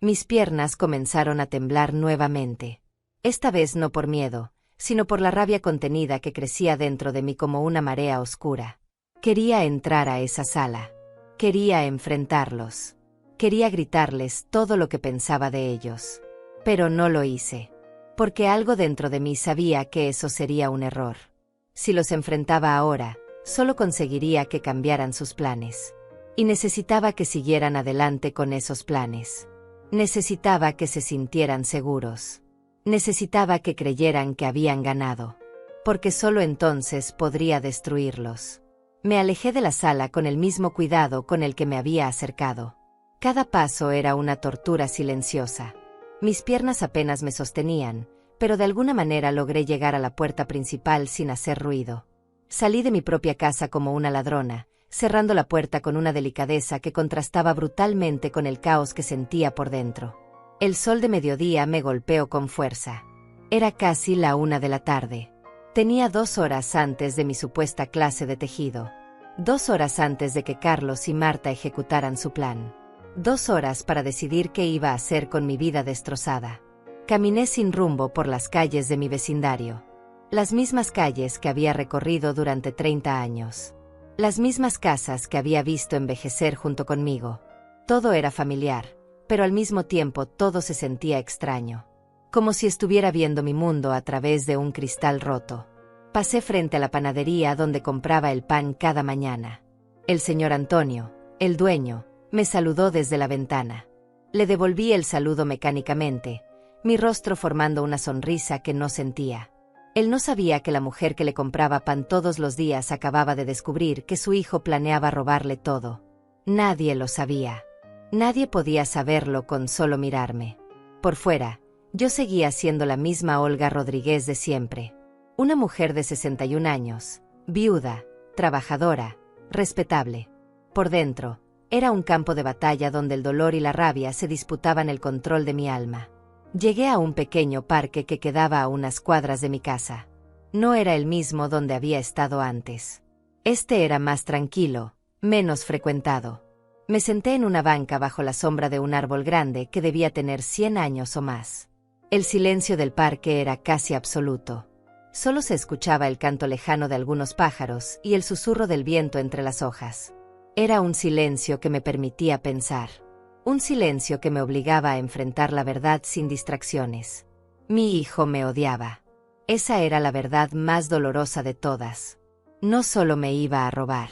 Mis piernas comenzaron a temblar nuevamente. Esta vez no por miedo, sino por la rabia contenida que crecía dentro de mí como una marea oscura. Quería entrar a esa sala. Quería enfrentarlos. Quería gritarles todo lo que pensaba de ellos. Pero no lo hice. Porque algo dentro de mí sabía que eso sería un error. Si los enfrentaba ahora, solo conseguiría que cambiaran sus planes. Y necesitaba que siguieran adelante con esos planes. Necesitaba que se sintieran seguros. Necesitaba que creyeran que habían ganado. Porque solo entonces podría destruirlos. Me alejé de la sala con el mismo cuidado con el que me había acercado. Cada paso era una tortura silenciosa. Mis piernas apenas me sostenían, pero de alguna manera logré llegar a la puerta principal sin hacer ruido. Salí de mi propia casa como una ladrona, cerrando la puerta con una delicadeza que contrastaba brutalmente con el caos que sentía por dentro. El sol de mediodía me golpeó con fuerza. Era casi la 1 de la tarde. Tenía 2 horas antes de mi supuesta clase de tejido. 2 horas antes de que Carlos y Marta ejecutaran su plan. 2 horas para decidir qué iba a hacer con mi vida destrozada. Caminé sin rumbo por las calles de mi vecindario. Las mismas calles que había recorrido durante 30 años. Las mismas casas que había visto envejecer junto conmigo. Todo era familiar, pero al mismo tiempo todo se sentía extraño. Como si estuviera viendo mi mundo a través de un cristal roto. Pasé frente a la panadería donde compraba el pan cada mañana. El señor Antonio, el dueño, me saludó desde la ventana. Le devolví el saludo mecánicamente, mi rostro formando una sonrisa que no sentía. Él no sabía que la mujer que le compraba pan todos los días acababa de descubrir que su hijo planeaba robarle todo. Nadie lo sabía. Nadie podía saberlo con solo mirarme. Por fuera, yo seguía siendo la misma Olga Rodríguez de siempre. Una mujer de 61 años, viuda, trabajadora, respetable. Por dentro, era un campo de batalla donde el dolor y la rabia se disputaban el control de mi alma. Llegué a un pequeño parque que quedaba a unas cuadras de mi casa. No era el mismo donde había estado antes. Este era más tranquilo, menos frecuentado. Me senté en una banca bajo la sombra de un árbol grande que debía tener 100 años o más. El silencio del parque era casi absoluto. Solo se escuchaba el canto lejano de algunos pájaros y el susurro del viento entre las hojas. Era un silencio que me permitía pensar. Un silencio que me obligaba a enfrentar la verdad sin distracciones. Mi hijo me odiaba. Esa era la verdad más dolorosa de todas. No solo me iba a robar.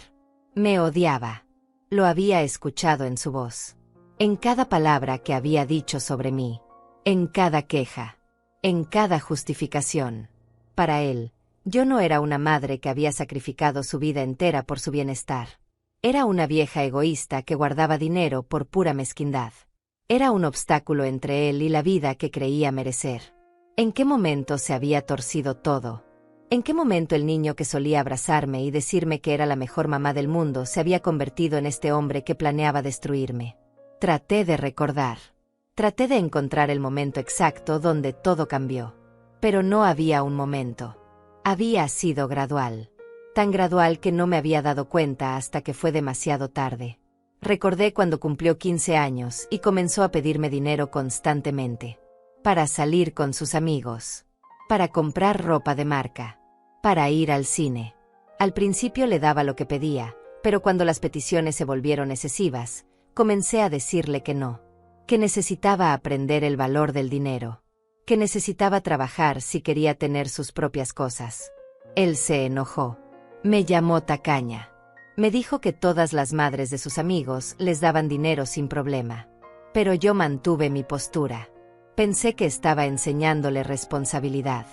Me odiaba. Lo había escuchado en su voz. En cada palabra que había dicho sobre mí. En cada queja. En cada justificación. Para él, yo no era una madre que había sacrificado su vida entera por su bienestar. Era una vieja egoísta que guardaba dinero por pura mezquindad. Era un obstáculo entre él y la vida que creía merecer. ¿En qué momento se había torcido todo? ¿En qué momento el niño que solía abrazarme y decirme que era la mejor mamá del mundo se había convertido en este hombre que planeaba destruirme? Traté de recordar. Traté de encontrar el momento exacto donde todo cambió. Pero no había un momento. Había sido gradual. Tan gradual que no me había dado cuenta hasta que fue demasiado tarde. Recordé cuando cumplió 15 años y comenzó a pedirme dinero constantemente. Para salir con sus amigos. Para comprar ropa de marca. Para ir al cine. Al principio le daba lo que pedía, pero cuando las peticiones se volvieron excesivas, comencé a decirle que no. Que necesitaba aprender el valor del dinero. Que necesitaba trabajar si quería tener sus propias cosas. Él se enojó. Me llamó tacaña. Me dijo que todas las madres de sus amigos les daban dinero sin problema. Pero yo mantuve mi postura. Pensé que estaba enseñándole responsabilidad.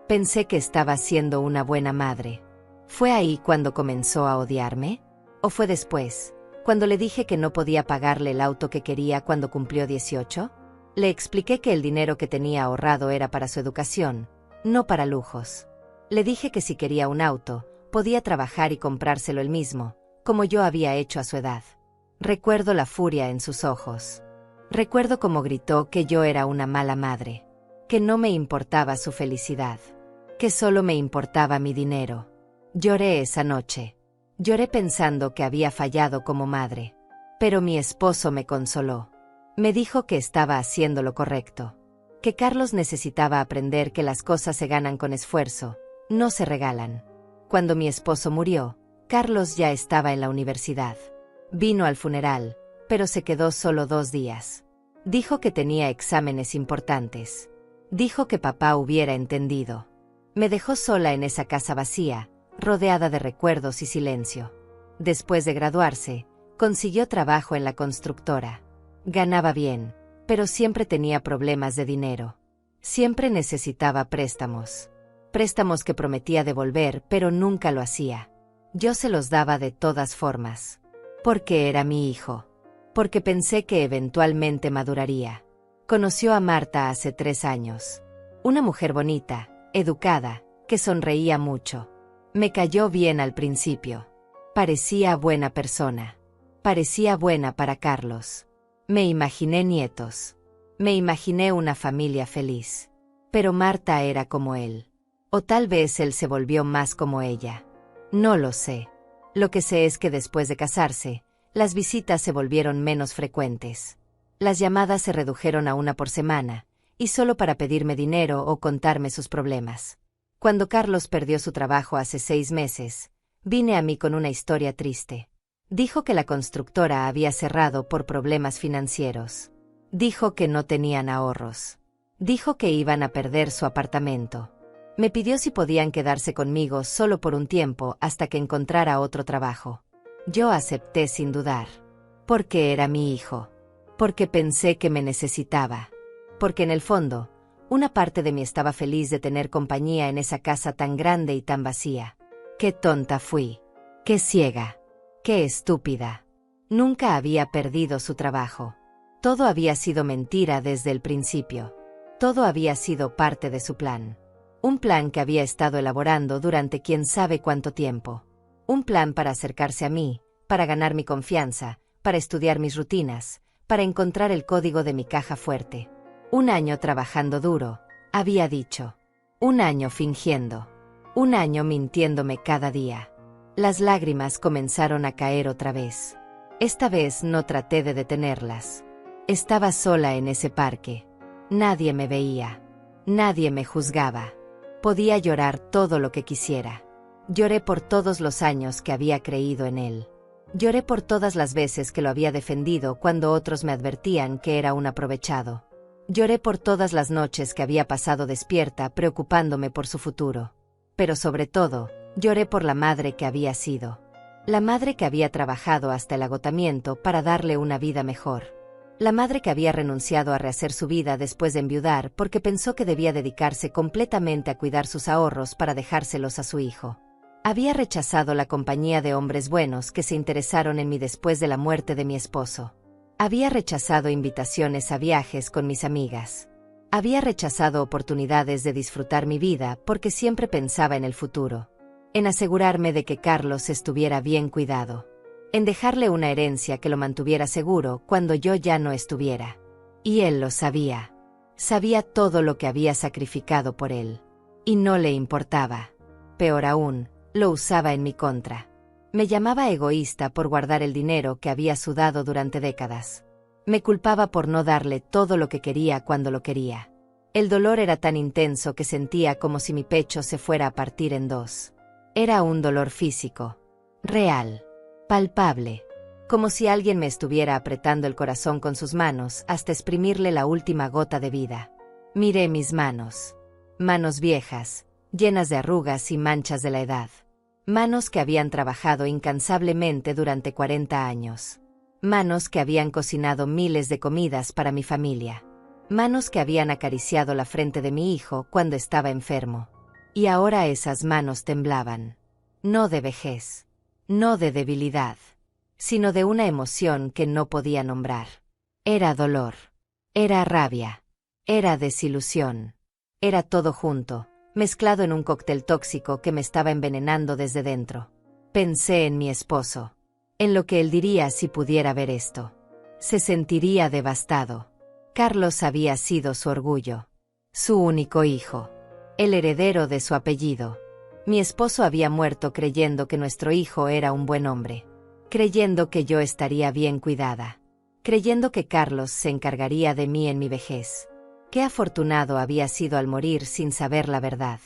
Pensé que estaba siendo una buena madre. ¿Fue ahí cuando comenzó a odiarme? ¿O fue después, cuando le dije que no podía pagarle el auto que quería cuando cumplió 18? Le expliqué que el dinero que tenía ahorrado era para su educación, no para lujos. Le dije que si quería un auto, podía trabajar y comprárselo él mismo, como yo había hecho a su edad. Recuerdo la furia en sus ojos. Recuerdo cómo gritó que yo era una mala madre, que no me importaba su felicidad, que solo me importaba mi dinero. Lloré esa noche. Lloré pensando que había fallado como madre. Pero mi esposo me consoló. Me dijo que estaba haciendo lo correcto, que Carlos necesitaba aprender que las cosas se ganan con esfuerzo, no se regalan. Cuando mi esposo murió, Carlos ya estaba en la universidad. Vino al funeral, pero se quedó solo 2 días. Dijo que tenía exámenes importantes. Dijo que papá hubiera entendido. Me dejó sola en esa casa vacía, rodeada de recuerdos y silencio. Después de graduarse, consiguió trabajo en la constructora. Ganaba bien, pero siempre tenía problemas de dinero. Siempre necesitaba préstamos. Préstamos que prometía devolver, pero nunca lo hacía. Yo se los daba de todas formas. Porque era mi hijo. Porque pensé que eventualmente maduraría. Conoció a Marta hace 3 años. Una mujer bonita, educada, que sonreía mucho. Me cayó bien al principio. Parecía buena persona. Parecía buena para Carlos. Me imaginé nietos. Me imaginé una familia feliz. Pero Marta era como él. O tal vez él se volvió más como ella. No lo sé. Lo que sé es que después de casarse, las visitas se volvieron menos frecuentes. Las llamadas se redujeron a 1 por semana, y solo para pedirme dinero o contarme sus problemas. Cuando Carlos perdió su trabajo hace 6 meses, vine a mí con una historia triste. Dijo que la constructora había cerrado por problemas financieros. Dijo que no tenían ahorros. Dijo que iban a perder su apartamento. Me pidió si podían quedarse conmigo solo por un tiempo hasta que encontrara otro trabajo. Yo acepté sin dudar. Porque era mi hijo. Porque pensé que me necesitaba. Porque en el fondo, una parte de mí estaba feliz de tener compañía en esa casa tan grande y tan vacía. Qué tonta fui. Qué ciega. Qué estúpida. Nunca había perdido su trabajo. Todo había sido mentira desde el principio. Todo había sido parte de su plan. Un plan que había estado elaborando durante quién sabe cuánto tiempo. Un plan para acercarse a mí, para ganar mi confianza, para estudiar mis rutinas, para encontrar el código de mi caja fuerte. Un año trabajando duro, había dicho. Un año fingiendo. Un año mintiéndome cada día. Las lágrimas comenzaron a caer otra vez. Esta vez no traté de detenerlas. Estaba sola en ese parque. Nadie me veía. Nadie me juzgaba. Podía llorar todo lo que quisiera. Lloré por todos los años que había creído en él. Lloré por todas las veces que lo había defendido cuando otros me advertían que era un aprovechado. Lloré por todas las noches que había pasado despierta preocupándome por su futuro. Pero sobre todo, lloré por la madre que había sido. La madre que había trabajado hasta el agotamiento para darle una vida mejor. La madre que había renunciado a rehacer su vida después de enviudar porque pensó que debía dedicarse completamente a cuidar sus ahorros para dejárselos a su hijo. Había rechazado la compañía de hombres buenos que se interesaron en mí después de la muerte de mi esposo. Había rechazado invitaciones a viajes con mis amigas. Había rechazado oportunidades de disfrutar mi vida porque siempre pensaba en el futuro. En asegurarme de que Carlos estuviera bien cuidado. En dejarle una herencia que lo mantuviera seguro cuando yo ya no estuviera. Y él lo sabía. Sabía todo lo que había sacrificado por él. Y no le importaba. Peor aún, lo usaba en mi contra. Me llamaba egoísta por guardar el dinero que había sudado durante décadas. Me culpaba por no darle todo lo que quería cuando lo quería. El dolor era tan intenso que sentía como si mi pecho se fuera a partir en dos. Era un dolor físico. Real. Palpable. Como si alguien me estuviera apretando el corazón con sus manos hasta exprimirle la última gota de vida. Miré mis manos. Manos viejas, llenas de arrugas y manchas de la edad. Manos que habían trabajado incansablemente durante 40 años. Manos que habían cocinado miles de comidas para mi familia. Manos que habían acariciado la frente de mi hijo cuando estaba enfermo. Y ahora esas manos temblaban. No de vejez. No de debilidad. Sino de una emoción que no podía nombrar. Era dolor. Era rabia. Era desilusión. Era todo junto, mezclado en un cóctel tóxico que me estaba envenenando desde dentro. Pensé en mi esposo. En lo que él diría si pudiera ver esto. Se sentiría devastado. Carlos había sido su orgullo. Su único hijo. El heredero de su apellido. Mi esposo había muerto creyendo que nuestro hijo era un buen hombre. Creyendo que yo estaría bien cuidada. Creyendo que Carlos se encargaría de mí en mi vejez. Qué afortunado había sido al morir sin saber la verdad.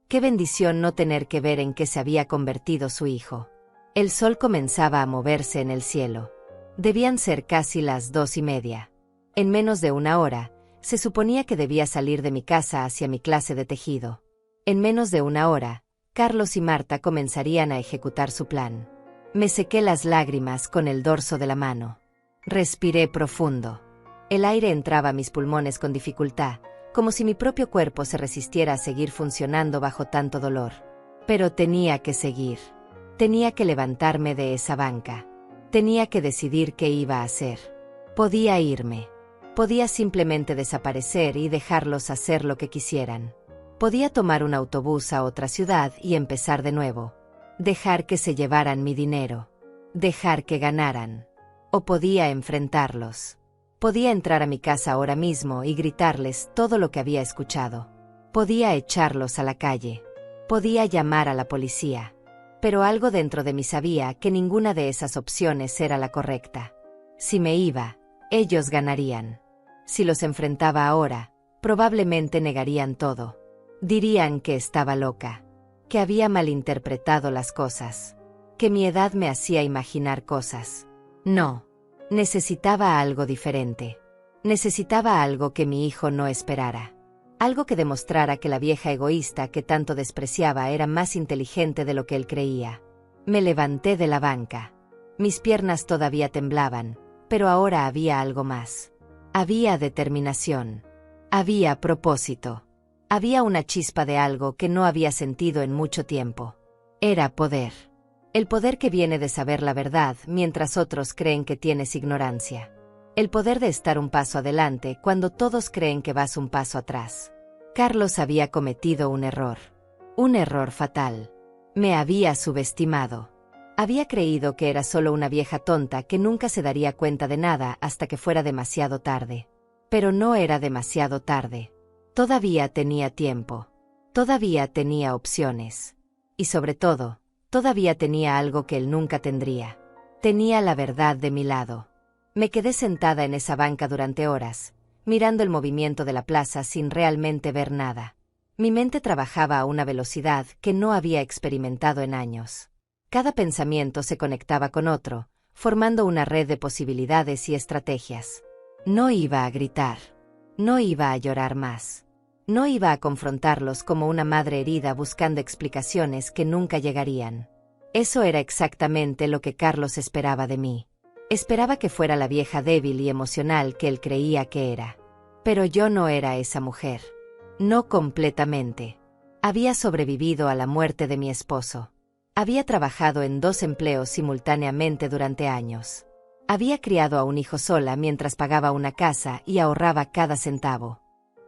Qué bendición no tener que ver en qué se había convertido su hijo. El sol comenzaba a moverse en el cielo. Debían ser casi las 2:30. En menos de una hora, se suponía que debía salir de mi casa hacia mi clase de tejido. En menos de una hora, Carlos y Marta comenzarían a ejecutar su plan. Me sequé las lágrimas con el dorso de la mano. Respiré profundo. El aire entraba a mis pulmones con dificultad, como si mi propio cuerpo se resistiera a seguir funcionando bajo tanto dolor. Pero tenía que seguir. Tenía que levantarme de esa banca. Tenía que decidir qué iba a hacer. Podía irme. Podía simplemente desaparecer y dejarlos hacer lo que quisieran. Podía tomar un autobús a otra ciudad y empezar de nuevo. Dejar que se llevaran mi dinero. Dejar que ganaran. O podía enfrentarlos. Podía entrar a mi casa ahora mismo y gritarles todo lo que había escuchado. Podía echarlos a la calle. Podía llamar a la policía. Pero algo dentro de mí sabía que ninguna de esas opciones era la correcta. Si me iba, ellos ganarían. Si los enfrentaba ahora, probablemente negarían todo. Dirían que estaba loca. Que había malinterpretado las cosas. Que mi edad me hacía imaginar cosas. No. Necesitaba algo diferente. Necesitaba algo que mi hijo no esperara. Algo que demostrara que la vieja egoísta que tanto despreciaba era más inteligente de lo que él creía. Me levanté de la banca. Mis piernas todavía temblaban, pero ahora había algo más. Había determinación. Había propósito. Había una chispa de algo que no había sentido en mucho tiempo. Era poder. El poder que viene de saber la verdad mientras otros creen que tienes ignorancia. El poder de estar un paso adelante cuando todos creen que vas un paso atrás. Carlos había cometido un error. Un error fatal. Me había subestimado. Había creído que era solo una vieja tonta que nunca se daría cuenta de nada hasta que fuera demasiado tarde. Pero no era demasiado tarde. Todavía tenía tiempo. Todavía tenía opciones. Y sobre todo, todavía tenía algo que él nunca tendría. Tenía la verdad de mi lado. Me quedé sentada en esa banca durante horas, mirando el movimiento de la plaza sin realmente ver nada. Mi mente trabajaba a una velocidad que no había experimentado en años. Cada pensamiento se conectaba con otro, formando una red de posibilidades y estrategias. No iba a gritar. No iba a llorar más. No iba a confrontarlos como una madre herida buscando explicaciones que nunca llegarían. Eso era exactamente lo que Carlos esperaba de mí. Esperaba que fuera la vieja débil y emocional que él creía que era. Pero yo no era esa mujer. No completamente. Había sobrevivido a la muerte de mi esposo. Había trabajado en 2 empleos simultáneamente durante años. Había criado a un hijo sola mientras pagaba una casa y ahorraba cada centavo.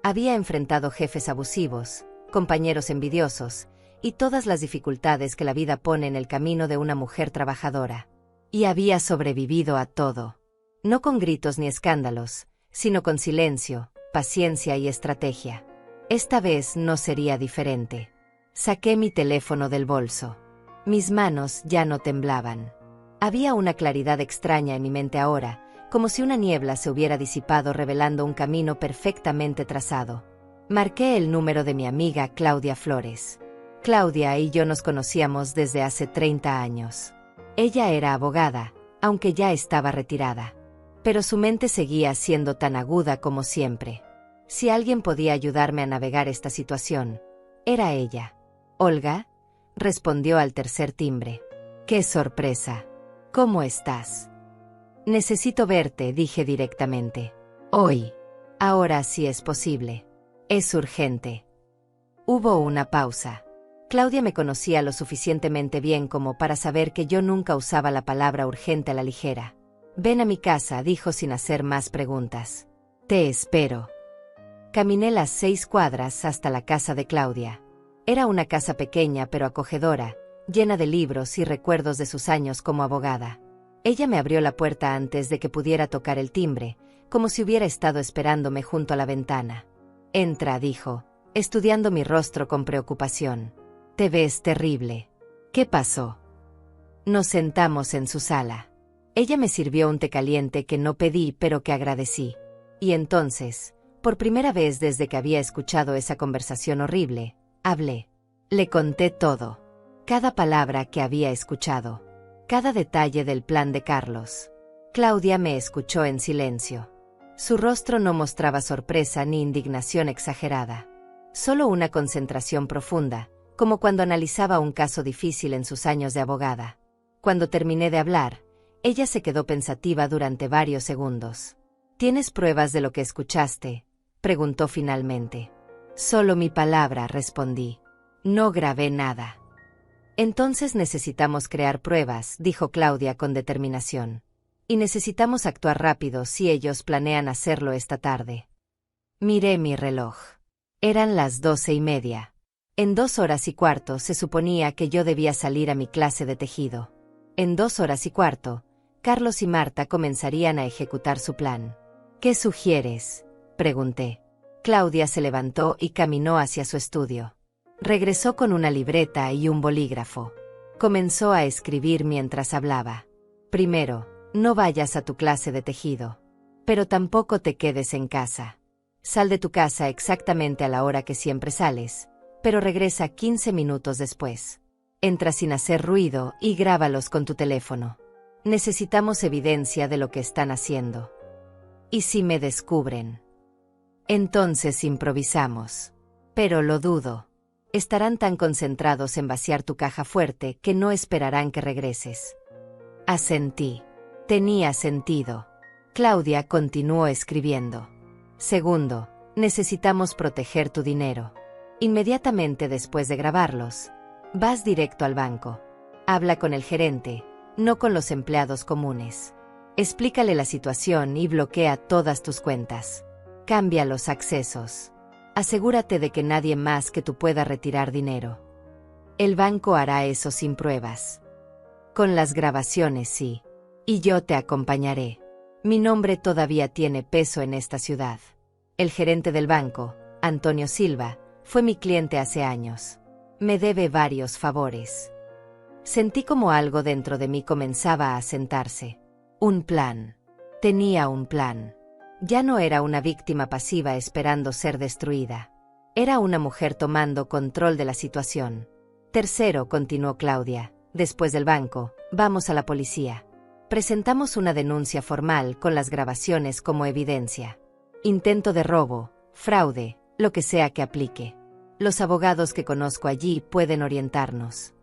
Había enfrentado jefes abusivos, compañeros envidiosos, y todas las dificultades que la vida pone en el camino de una mujer trabajadora. Y había sobrevivido a todo. No con gritos ni escándalos, sino con silencio, paciencia y estrategia. Esta vez no sería diferente. Saqué mi teléfono del bolso. Mis manos ya no temblaban. Había una claridad extraña en mi mente ahora, como si una niebla se hubiera disipado revelando un camino perfectamente trazado. Marqué el número de mi amiga Claudia Flores. Claudia y yo nos conocíamos desde hace 30 años. Ella era abogada, aunque ya estaba retirada. Pero su mente seguía siendo tan aguda como siempre. Si alguien podía ayudarme a navegar esta situación, era ella. «Olga», respondió al tercer timbre. «¡Qué sorpresa! ¿Cómo estás?» «Necesito verte», dije directamente. «Hoy. Ahora sí es posible. Es urgente». Hubo una pausa. Claudia me conocía lo suficientemente bien como para saber que yo nunca usaba la palabra urgente a la ligera. «Ven a mi casa», dijo sin hacer más preguntas. «Te espero». Caminé las 6 cuadras hasta la casa de Claudia. Era una casa pequeña pero acogedora, llena de libros y recuerdos de sus años como abogada. Ella me abrió la puerta antes de que pudiera tocar el timbre, como si hubiera estado esperándome junto a la ventana. «Entra», dijo, estudiando mi rostro con preocupación. «Te ves terrible. ¿Qué pasó?» Nos sentamos en su sala. Ella me sirvió un té caliente que no pedí pero que agradecí. Y entonces, por primera vez desde que había escuchado esa conversación horrible, hablé. Le conté todo. Cada palabra que había escuchado. Cada detalle del plan de Carlos. Claudia me escuchó en silencio. Su rostro no mostraba sorpresa ni indignación exagerada. Solo una concentración profunda, como cuando analizaba un caso difícil en sus años de abogada. Cuando terminé de hablar, ella se quedó pensativa durante varios segundos. «¿Tienes pruebas de lo que escuchaste?», preguntó finalmente. «Solo mi palabra», respondí. «No grabé nada». «Entonces necesitamos crear pruebas», dijo Claudia con determinación. «Y necesitamos actuar rápido si ellos planean hacerlo esta tarde». Miré mi reloj. Eran las 12:30. En 2 horas y cuarto se suponía que yo debía salir a mi clase de tejido. En 2 horas y cuarto, Carlos y Marta comenzarían a ejecutar su plan. «¿Qué sugieres?», pregunté. Claudia se levantó y caminó hacia su estudio. Regresó con una libreta y un bolígrafo. Comenzó a escribir mientras hablaba. «Primero, no vayas a tu clase de tejido. Pero tampoco te quedes en casa. Sal de tu casa exactamente a la hora que siempre sales, pero regresa 15 minutos después. Entra sin hacer ruido y grábalos con tu teléfono. Necesitamos evidencia de lo que están haciendo. ¿Y si me descubren? Entonces improvisamos. Pero lo dudo. Estarán tan concentrados en vaciar tu caja fuerte que no esperarán que regreses». Asentí. Tenía sentido. Claudia continuó escribiendo. «Segundo, necesitamos proteger tu dinero. Inmediatamente después de grabarlos, vas directo al banco. Habla con el gerente, no con los empleados comunes. Explícale la situación y bloquea todas tus cuentas. Cambia los accesos. Asegúrate de que nadie más que tú pueda retirar dinero. El banco hará eso sin pruebas. Con las grabaciones sí. Y yo te acompañaré. Mi nombre todavía tiene peso en esta ciudad. El gerente del banco, Antonio Silva, fue mi cliente hace años. Me debe varios favores. Sentí como algo dentro de mí comenzaba a asentarse. Un plan. Tenía un plan. Ya no era una víctima pasiva esperando ser destruida. Era una mujer tomando control de la situación. Tercero, continuó Claudia, después del banco, vamos a la policía. Presentamos una denuncia formal con las grabaciones como evidencia. Intento de robo, fraude, lo que sea que aplique. Los abogados que conozco allí pueden orientarnos.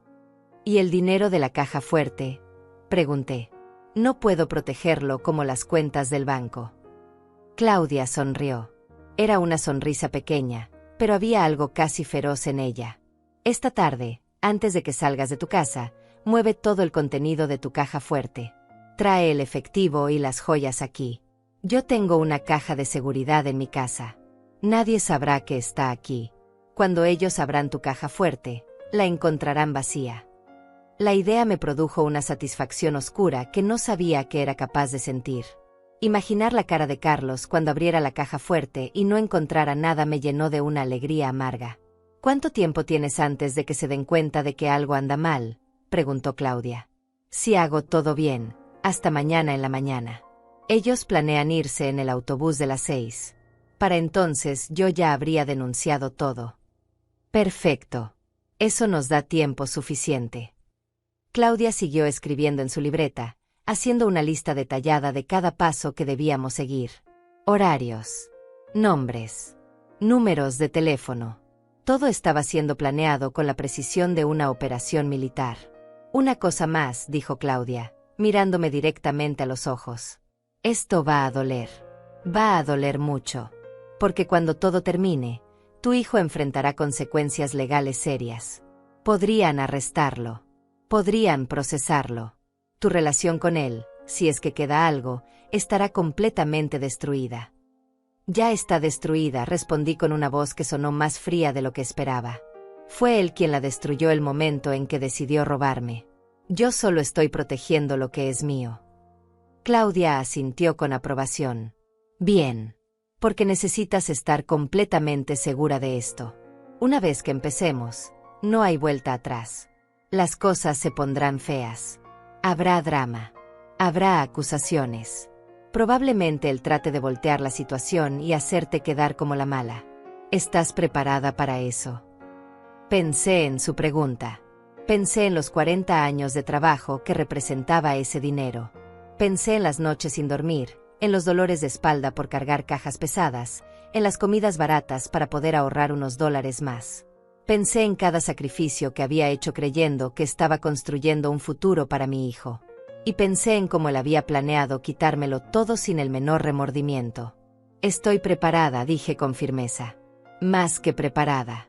¿Y el dinero de la caja fuerte?, pregunté. No puedo protegerlo como las cuentas del banco. Claudia sonrió. Era una sonrisa pequeña, pero había algo casi feroz en ella. Esta tarde, antes de que salgas de tu casa, mueve todo el contenido de tu caja fuerte. Trae el efectivo y las joyas aquí. Yo tengo una caja de seguridad en mi casa. Nadie sabrá que está aquí. Cuando ellos abran tu caja fuerte, la encontrarán vacía. La idea me produjo una satisfacción oscura que no sabía que era capaz de sentir. Imaginar la cara de Carlos cuando abriera la caja fuerte y no encontrara nada me llenó de una alegría amarga. ¿Cuánto tiempo tienes antes de que se den cuenta de que algo anda mal?, preguntó Claudia. Si hago todo bien, hasta mañana en la mañana. Ellos planean irse en el autobús de las 6. Para entonces yo ya habría denunciado todo. Perfecto. Eso nos da tiempo suficiente. Claudia siguió escribiendo en su libreta, haciendo una lista detallada de cada paso que debíamos seguir. Horarios, nombres, números de teléfono. Todo estaba siendo planeado con la precisión de una operación militar. Una cosa más, dijo Claudia, mirándome directamente a los ojos. Esto va a doler. Va a doler mucho. Porque cuando todo termine, tu hijo enfrentará consecuencias legales serias. Podrían arrestarlo. Podrían procesarlo. Tu relación con él, si es que queda algo, estará completamente destruida. Ya está destruida, respondí con una voz que sonó más fría de lo que esperaba. Fue él quien la destruyó el momento en que decidió robarme. Yo solo estoy protegiendo lo que es mío. Claudia asintió con aprobación. Bien. Porque necesitas estar completamente segura de esto. Una vez que empecemos, no hay vuelta atrás. Las cosas se pondrán feas. Habrá drama. Habrá acusaciones. Probablemente él trate de voltear la situación y hacerte quedar como la mala. ¿Estás preparada para eso? Pensé en su pregunta. Pensé en los 40 años de trabajo que representaba ese dinero. Pensé en las noches sin dormir, en los dolores de espalda por cargar cajas pesadas, en las comidas baratas para poder ahorrar unos dólares más. Pensé en cada sacrificio que había hecho creyendo que estaba construyendo un futuro para mi hijo. Y pensé en cómo él había planeado quitármelo todo sin el menor remordimiento. Estoy preparada, dije con firmeza. Más que preparada.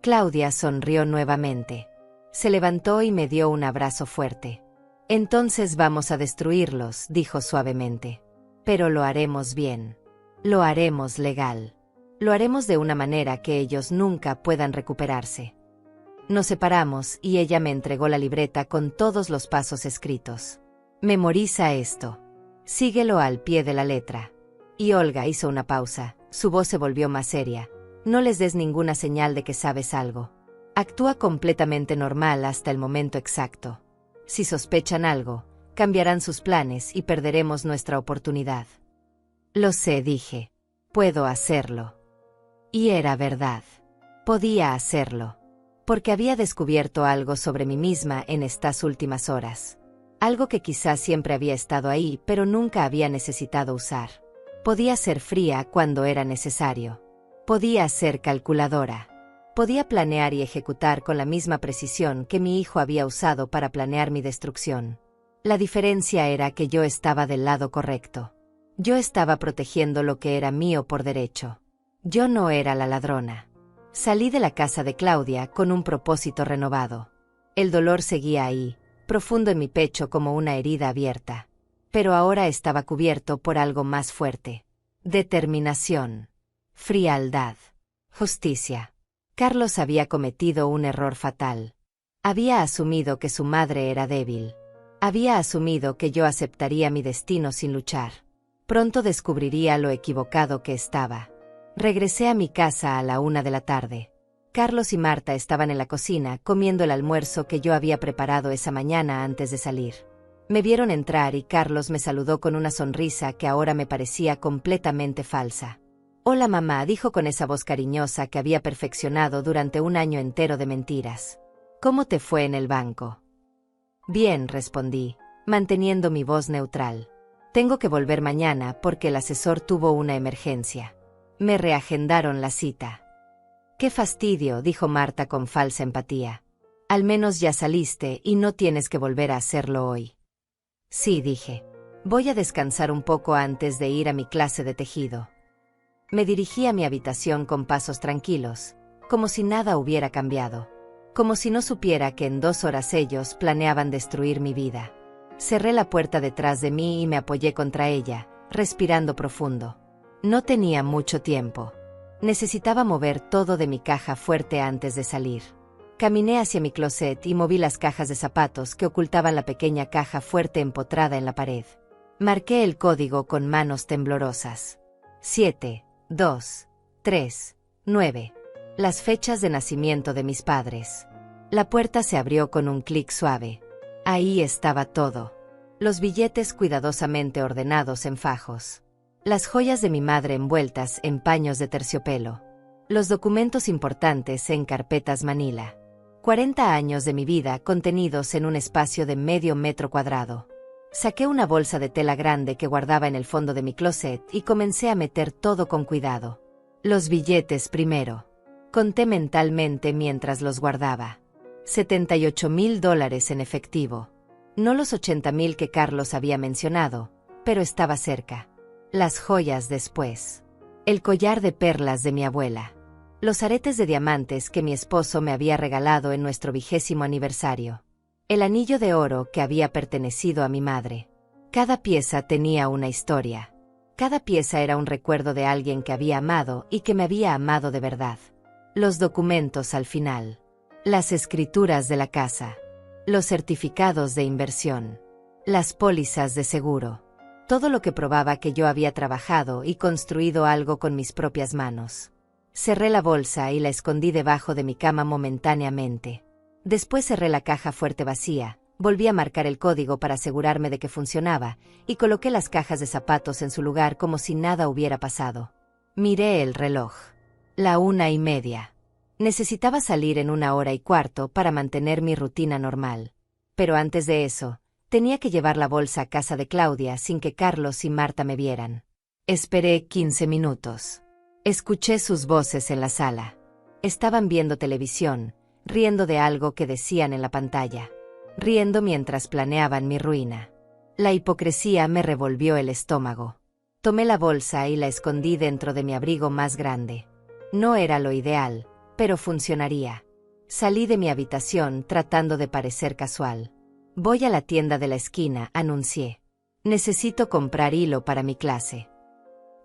Claudia sonrió nuevamente. Se levantó y me dio un abrazo fuerte. Entonces vamos a destruirlos, dijo suavemente. Pero lo haremos bien. Lo haremos legal. Lo haremos de una manera que ellos nunca puedan recuperarse. Nos separamos y ella me entregó la libreta con todos los pasos escritos. Memoriza esto. Síguelo al pie de la letra. Y Olga hizo una pausa, su voz se volvió más seria. No les des ninguna señal de que sabes algo. Actúa completamente normal hasta el momento exacto. Si sospechan algo, cambiarán sus planes y perderemos nuestra oportunidad. Lo sé, dije. Puedo hacerlo. Y era verdad. Podía hacerlo. Porque había descubierto algo sobre mí misma en estas últimas horas. Algo que quizás siempre había estado ahí, pero nunca había necesitado usar. Podía ser fría cuando era necesario. Podía ser calculadora. Podía planear y ejecutar con la misma precisión que mi hijo había usado para planear mi destrucción. La diferencia era que yo estaba del lado correcto. Yo estaba protegiendo lo que era mío por derecho. Yo no era la ladrona. Salí de la casa de Claudia con un propósito renovado. El dolor seguía ahí, profundo en mi pecho como una herida abierta. Pero ahora estaba cubierto por algo más fuerte. Determinación. Frialdad. Justicia. Carlos había cometido un error fatal. Había asumido que su madre era débil. Había asumido que yo aceptaría mi destino sin luchar. Pronto descubriría lo equivocado que estaba. Regresé a mi casa a la 1 de la tarde. Carlos y Marta estaban en la cocina comiendo el almuerzo que yo había preparado esa mañana antes de salir. Me vieron entrar y Carlos me saludó con una sonrisa que ahora me parecía completamente falsa. «Hola mamá», dijo con esa voz cariñosa que había perfeccionado durante un año entero de mentiras. «¿Cómo te fue en el banco?» «Bien», respondí, manteniendo mi voz neutral. «Tengo que volver mañana porque el asesor tuvo una emergencia. Me reagendaron la cita». «Qué fastidio», dijo Marta con falsa empatía. «Al menos ya saliste y no tienes que volver a hacerlo hoy». «Sí», dije. «Voy a descansar un poco antes de ir a mi clase de tejido». Me dirigí a mi habitación con pasos tranquilos, como si nada hubiera cambiado. Como si no supiera que en 2 horas ellos planeaban destruir mi vida. Cerré la puerta detrás de mí y me apoyé contra ella, respirando profundo. No tenía mucho tiempo. Necesitaba mover todo de mi caja fuerte antes de salir. Caminé hacia mi closet y moví las cajas de zapatos que ocultaban la pequeña caja fuerte empotrada en la pared. Marqué el código con manos temblorosas. 7, 2, 3, 9. Las fechas de nacimiento de mis padres. La puerta se abrió con un clic suave. Ahí estaba todo. Los billetes cuidadosamente ordenados en fajos. Las joyas de mi madre envueltas en paños de terciopelo. Los documentos importantes en carpetas manila. 40 años de mi vida contenidos en un espacio de medio metro cuadrado. Saqué una bolsa de tela grande que guardaba en el fondo de mi closet y comencé a meter todo con cuidado. Los billetes primero. Conté mentalmente mientras los guardaba. $78,000 en efectivo. No los 80,000 que Carlos había mencionado, pero estaba cerca. Las joyas después. El collar de perlas de mi abuela. Los aretes de diamantes que mi esposo me había regalado en nuestro 20º aniversario. El anillo de oro que había pertenecido a mi madre. Cada pieza tenía una historia. Cada pieza era un recuerdo de alguien que había amado y que me había amado de verdad. Los documentos al final. Las escrituras de la casa. Los certificados de inversión. Las pólizas de seguro. Todo lo que probaba que yo había trabajado y construido algo con mis propias manos. Cerré la bolsa y la escondí debajo de mi cama momentáneamente. Después cerré la caja fuerte vacía, volví a marcar el código para asegurarme de que funcionaba, y coloqué las cajas de zapatos en su lugar como si nada hubiera pasado. Miré el reloj. La 1:30. Necesitaba salir en 1 hora y cuarto para mantener mi rutina normal. Pero antes de eso, tenía que llevar la bolsa a casa de Claudia sin que Carlos y Marta me vieran. Esperé 15 minutos. Escuché sus voces en la sala. Estaban viendo televisión, riendo de algo que decían en la pantalla. Riendo mientras planeaban mi ruina. La hipocresía me revolvió el estómago. Tomé la bolsa y la escondí dentro de mi abrigo más grande. No era lo ideal, pero funcionaría. Salí de mi habitación tratando de parecer casual. «Voy a la tienda de la esquina», anuncié. «Necesito comprar hilo para mi clase».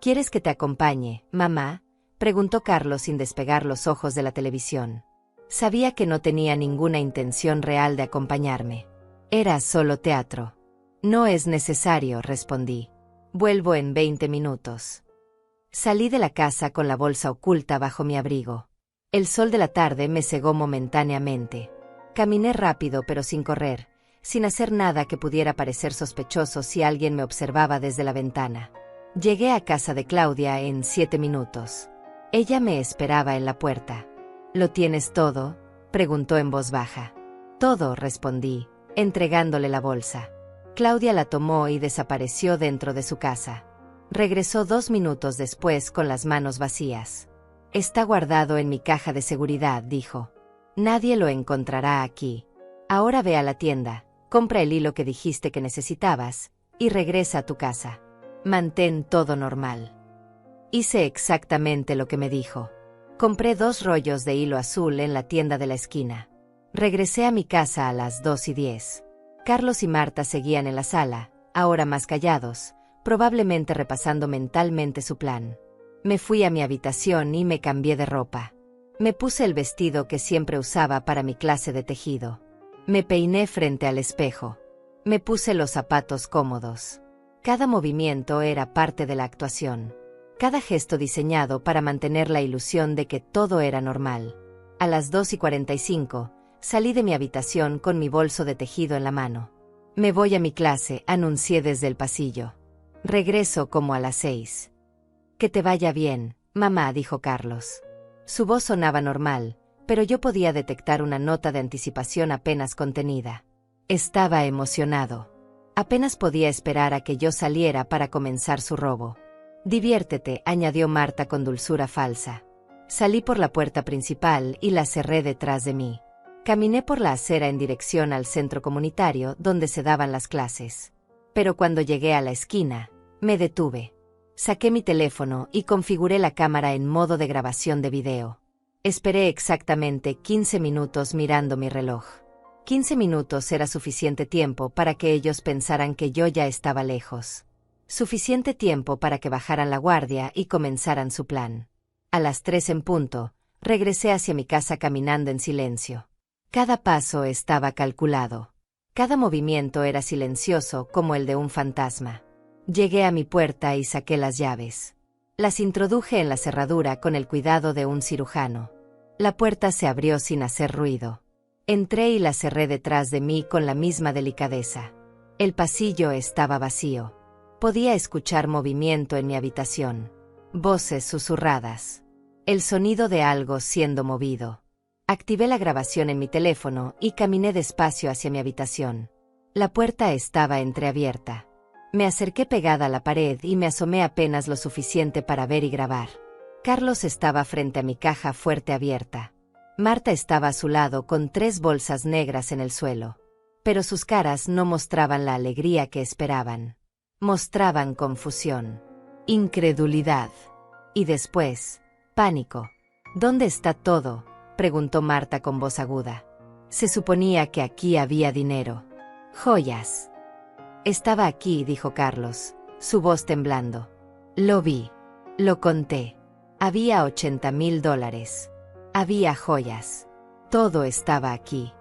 «¿Quieres que te acompañe, mamá?», preguntó Carlos sin despegar los ojos de la televisión. Sabía que no tenía ninguna intención real de acompañarme. Era solo teatro. «No es necesario», respondí. «Vuelvo en 20 minutos». Salí de la casa con la bolsa oculta bajo mi abrigo. El sol de la tarde me cegó momentáneamente. Caminé rápido pero sin correr, sin hacer nada que pudiera parecer sospechoso si alguien me observaba desde la ventana. Llegué a casa de Claudia en 7 minutos. Ella me esperaba en la puerta. «¿Lo tienes todo?», preguntó en voz baja. «Todo», respondí, entregándole la bolsa. Claudia la tomó y desapareció dentro de su casa. Regresó 2 minutos después con las manos vacías. «Está guardado en mi caja de seguridad», dijo. «Nadie lo encontrará aquí. Ahora ve a la tienda, compra el hilo que dijiste que necesitabas, y regresa a tu casa. Mantén todo normal». Hice exactamente lo que me dijo. Compré 2 rollos de hilo azul en la tienda de la esquina. Regresé a mi casa a las 2:10. Carlos y Marta seguían en la sala, ahora más callados, probablemente repasando mentalmente su plan. Me fui a mi habitación y me cambié de ropa. Me puse el vestido que siempre usaba para mi clase de tejido. Me peiné frente al espejo. Me puse los zapatos cómodos. Cada movimiento era parte de la actuación. Cada gesto diseñado para mantener la ilusión de que todo era normal. A las 2:45, salí de mi habitación con mi bolso de tejido en la mano. Me voy a mi clase, anuncié desde el pasillo. Regreso como a las 6. Que te vaya bien, mamá, dijo Carlos. Su voz sonaba normal, pero yo podía detectar una nota de anticipación apenas contenida. Estaba emocionado. Apenas podía esperar a que yo saliera para comenzar su robo. Diviértete, añadió Marta con dulzura falsa. Salí por la puerta principal y la cerré detrás de mí. Caminé por la acera en dirección al centro comunitario donde se daban las clases. Pero cuando llegué a la esquina, me detuve. Saqué mi teléfono y configuré la cámara en modo de grabación de video. Esperé exactamente 15 minutos mirando mi reloj. 15 minutos era suficiente tiempo para que ellos pensaran que yo ya estaba lejos. Suficiente tiempo para que bajaran la guardia y comenzaran su plan. A las 3 en punto, regresé hacia mi casa caminando en silencio. Cada paso estaba calculado. Cada movimiento era silencioso como el de un fantasma. Llegué a mi puerta y saqué las llaves. Las introduje en la cerradura con el cuidado de un cirujano. La puerta se abrió sin hacer ruido. Entré y la cerré detrás de mí con la misma delicadeza. El pasillo estaba vacío. Podía escuchar movimiento en mi habitación. Voces susurradas. El sonido de algo siendo movido. Activé la grabación en mi teléfono y caminé despacio hacia mi habitación. La puerta estaba entreabierta. Me acerqué pegada a la pared y me asomé apenas lo suficiente para ver y grabar. Carlos estaba frente a mi caja fuerte abierta. Marta estaba a su lado con 3 bolsas negras en el suelo. Pero sus caras no mostraban la alegría que esperaban. Mostraban confusión, incredulidad y después, pánico. ¿Dónde está todo?, preguntó Marta con voz aguda. Se suponía que aquí había dinero. Joyas. Estaba aquí, dijo Carlos, su voz temblando. Lo vi. Lo conté. Había $80,000. Había joyas. Todo estaba aquí.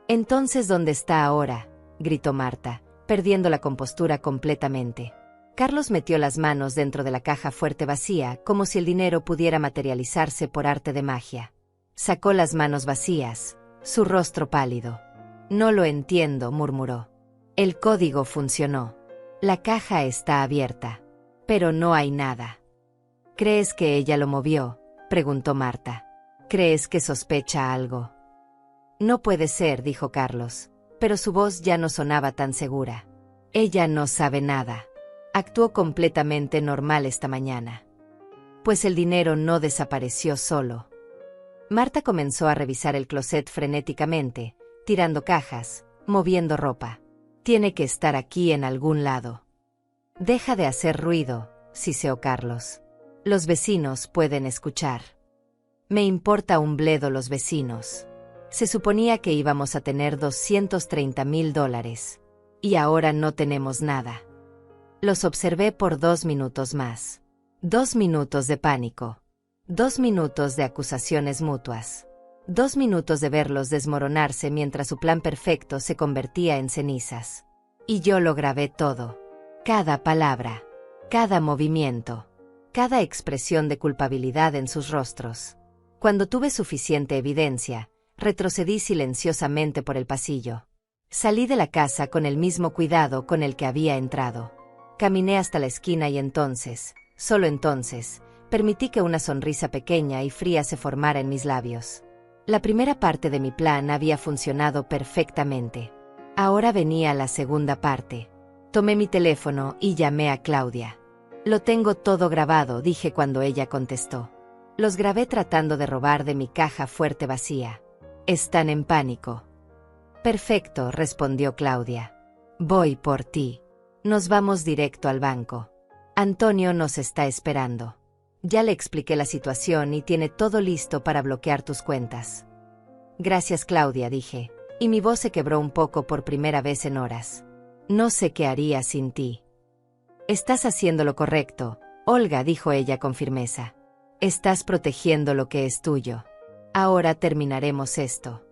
Entonces, ¿dónde está ahora?, gritó Marta, perdiendo la compostura completamente. Carlos metió las manos dentro de la caja fuerte vacía, como si el dinero pudiera materializarse por arte de magia. Sacó las manos vacías, su rostro pálido. No lo entiendo, murmuró. El código funcionó. La caja está abierta. Pero no hay nada. ¿Crees que ella lo movió?, preguntó Marta. ¿Crees que sospecha algo? No puede ser, dijo Carlos, pero su voz ya no sonaba tan segura. Ella no sabe nada. Actuó completamente normal esta mañana. Pues el dinero no desapareció solo. Marta comenzó a revisar el closet frenéticamente, tirando cajas, moviendo ropa. Tiene que estar aquí en algún lado. Deja de hacer ruido, siseó Carlos. Los vecinos pueden escuchar. Me importa un bledo los vecinos. Se suponía que íbamos a tener $230,000. Y ahora no tenemos nada. Los observé por 2 minutos más. 2 minutos de pánico. 2 minutos de acusaciones mutuas. 2 minutos de verlos desmoronarse mientras su plan perfecto se convertía en cenizas. Y yo lo grabé todo. Cada palabra. Cada movimiento. Cada expresión de culpabilidad en sus rostros. Cuando tuve suficiente evidencia, retrocedí silenciosamente por el pasillo. Salí de la casa con el mismo cuidado con el que había entrado. Caminé hasta la esquina y entonces, solo entonces, permití que una sonrisa pequeña y fría se formara en mis labios. La primera parte de mi plan había funcionado perfectamente. Ahora venía la segunda parte. Tomé mi teléfono y llamé a Claudia. Lo tengo todo grabado, dije cuando ella contestó. Los grabé tratando de robar de mi caja fuerte vacía. Están en pánico. Perfecto, respondió Claudia. Voy por ti. Nos vamos directo al banco. Antonio nos está esperando. Ya le expliqué la situación y tiene todo listo para bloquear tus cuentas. Gracias, Claudia, dije, y mi voz se quebró un poco por primera vez en horas. No sé qué haría sin ti. Estás haciendo lo correcto, Olga, dijo ella con firmeza. Estás protegiendo lo que es tuyo. Ahora terminaremos esto.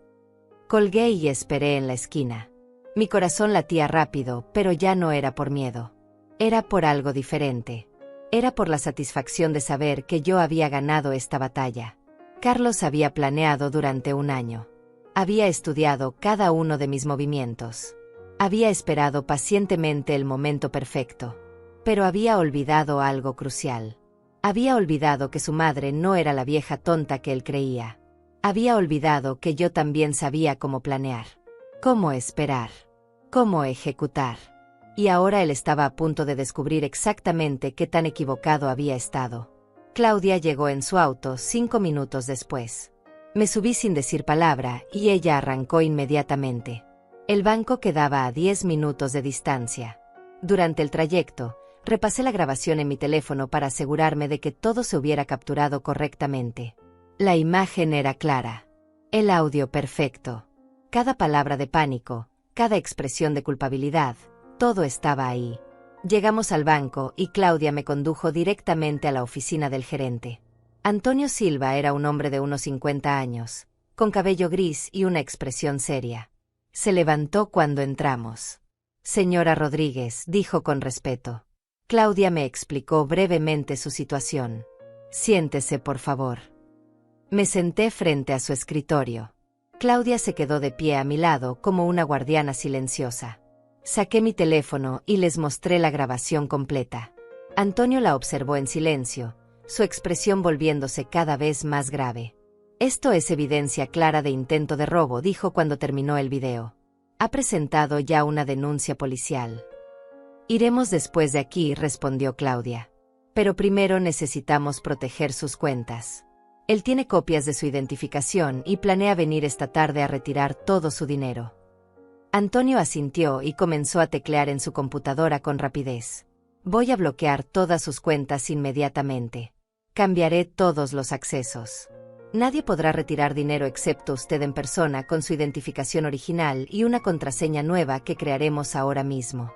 Colgué y esperé en la esquina. Mi corazón latía rápido, pero ya no era por miedo. Era por algo diferente. Era por la satisfacción de saber que yo había ganado esta batalla. Carlos había planeado durante un año. Había estudiado cada uno de mis movimientos. Había esperado pacientemente el momento perfecto. Pero había olvidado algo crucial. Había olvidado que su madre no era la vieja tonta que él creía. Había olvidado que yo también sabía cómo planear, cómo esperar, cómo ejecutar. Y ahora él estaba a punto de descubrir exactamente qué tan equivocado había estado. Claudia llegó en su auto 5 minutos después. Me subí sin decir palabra y ella arrancó inmediatamente. El banco quedaba a 10 minutos de distancia. Durante el trayecto, repasé la grabación en mi teléfono para asegurarme de que todo se hubiera capturado correctamente. La imagen era clara. El audio perfecto. Cada palabra de pánico, cada expresión de culpabilidad, todo estaba ahí. Llegamos al banco y Claudia me condujo directamente a la oficina del gerente. Antonio Silva era un hombre de unos 50 años, con cabello gris y una expresión seria. Se levantó cuando entramos. Señora Rodríguez, dijo con respeto. Claudia me explicó brevemente su situación. Siéntese, por favor. Me senté frente a su escritorio. Claudia se quedó de pie a mi lado como una guardiana silenciosa. Saqué mi teléfono y les mostré la grabación completa. Antonio la observó en silencio, su expresión volviéndose cada vez más grave. Esto es evidencia clara de intento de robo, dijo cuando terminó el video. Ha presentado ya una denuncia policial. Iremos después de aquí, respondió Claudia. Pero primero necesitamos proteger sus cuentas. Él tiene copias de su identificación y planea venir esta tarde a retirar todo su dinero. Antonio asintió y comenzó a teclear en su computadora con rapidez. Voy a bloquear todas sus cuentas inmediatamente. Cambiaré todos los accesos. Nadie podrá retirar dinero excepto usted en persona con su identificación original y una contraseña nueva que crearemos ahora mismo.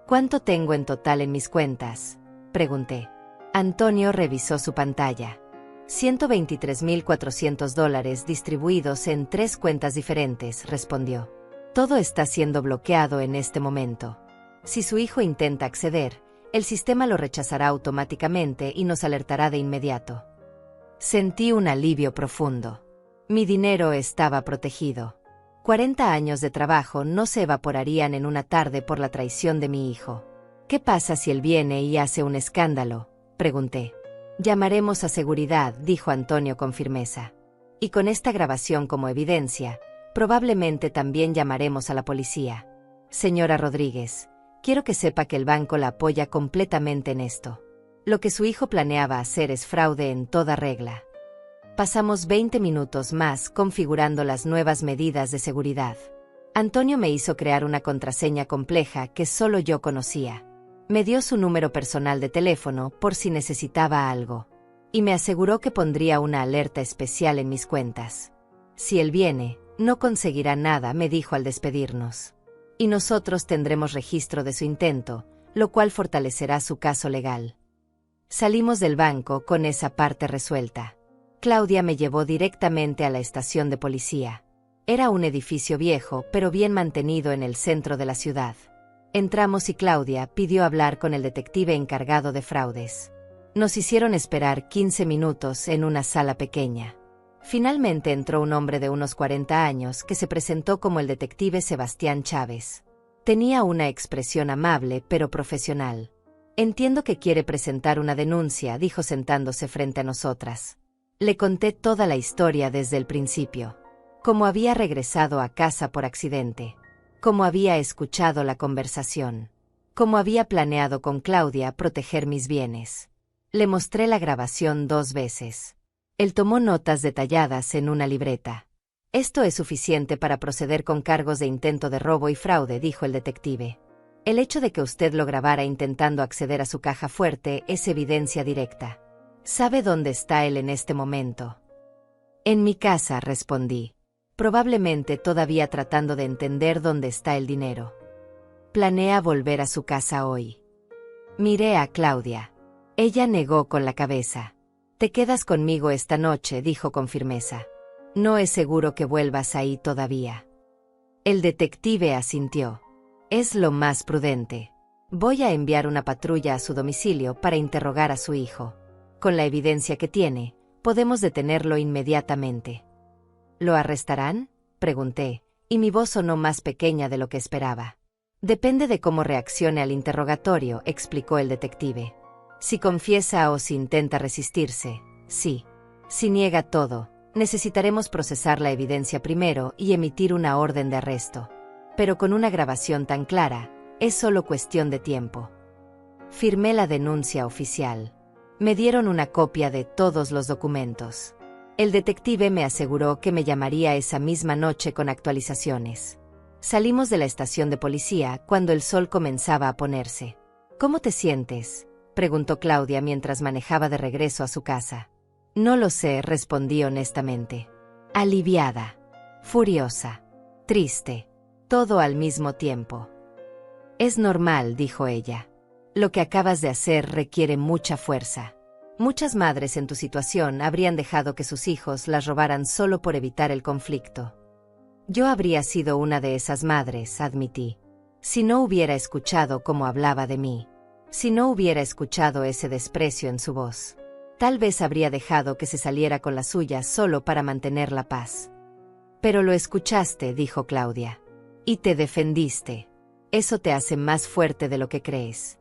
¿Cuánto tengo en total en mis cuentas?, pregunté. Antonio revisó su pantalla. $123.400 distribuidos en 3 cuentas diferentes, respondió. Todo está siendo bloqueado en este momento. Si su hijo intenta acceder, el sistema lo rechazará automáticamente y nos alertará de inmediato. Sentí un alivio profundo. Mi dinero estaba protegido. 40 años de trabajo no se evaporarían en una tarde por la traición de mi hijo. ¿Qué pasa si él viene y hace un escándalo?, pregunté. Llamaremos a seguridad, dijo Antonio con firmeza. Y con esta grabación como evidencia, probablemente también llamaremos a la policía. Señora Rodríguez, quiero que sepa que el banco la apoya completamente en esto. Lo que su hijo planeaba hacer es fraude en toda regla. Pasamos 20 minutos más configurando las nuevas medidas de seguridad. Antonio me hizo crear una contraseña compleja que solo yo conocía. Me dio su número personal de teléfono por si necesitaba algo. Y me aseguró que pondría una alerta especial en mis cuentas. Si él viene, no conseguirá nada, me dijo al despedirnos. Y nosotros tendremos registro de su intento, lo cual fortalecerá su caso legal. Salimos del banco con esa parte resuelta. Claudia me llevó directamente a la estación de policía. Era un edificio viejo, pero bien mantenido en el centro de la ciudad. Entramos y Claudia pidió hablar con el detective encargado de fraudes. Nos hicieron esperar 15 minutos en una sala pequeña. Finalmente entró un hombre de unos 40 años que se presentó como el detective Sebastián Chávez. Tenía una expresión amable pero profesional. Entiendo que quiere presentar una denuncia, dijo sentándose frente a nosotras. Le conté toda la historia desde el principio. Cómo había regresado a casa por accidente. Cómo había escuchado la conversación. Cómo había planeado con Claudia proteger mis bienes. Le mostré la grabación 2 veces. Él tomó notas detalladas en una libreta. Esto es suficiente para proceder con cargos de intento de robo y fraude, dijo el detective. El hecho de que usted lo grabara intentando acceder a su caja fuerte es evidencia directa. ¿Sabe dónde está él en este momento? En mi casa, respondí. Probablemente todavía tratando de entender dónde está el dinero. Planea volver a su casa hoy. Miré a Claudia. Ella negó con la cabeza. Te quedas conmigo esta noche, dijo con firmeza. No es seguro que vuelvas ahí todavía. El detective asintió. Es lo más prudente. Voy a enviar una patrulla a su domicilio para interrogar a su hijo. Con la evidencia que tiene, podemos detenerlo inmediatamente. ¿Lo arrestarán?, pregunté, y mi voz sonó más pequeña de lo que esperaba. Depende de cómo reaccione al interrogatorio, explicó el detective. Si confiesa o si intenta resistirse, sí. Si niega todo, necesitaremos procesar la evidencia primero y emitir una orden de arresto. Pero con una grabación tan clara, es solo cuestión de tiempo. Firmé la denuncia oficial. Me dieron una copia de todos los documentos. El detective me aseguró que me llamaría esa misma noche con actualizaciones. Salimos de la estación de policía cuando el sol comenzaba a ponerse. ¿Cómo te sientes?, preguntó Claudia mientras manejaba de regreso a su casa. No lo sé, respondí honestamente. Aliviada, furiosa, triste, todo al mismo tiempo. Es normal, dijo ella. Lo que acabas de hacer requiere mucha fuerza. Muchas madres en tu situación habrían dejado que sus hijos las robaran solo por evitar el conflicto. Yo habría sido una de esas madres, admití. Si no hubiera escuchado cómo hablaba de mí, si no hubiera escuchado ese desprecio en su voz, tal vez habría dejado que se saliera con la suya solo para mantener la paz. Pero lo escuchaste, dijo Claudia. Y te defendiste. Eso te hace más fuerte de lo que crees.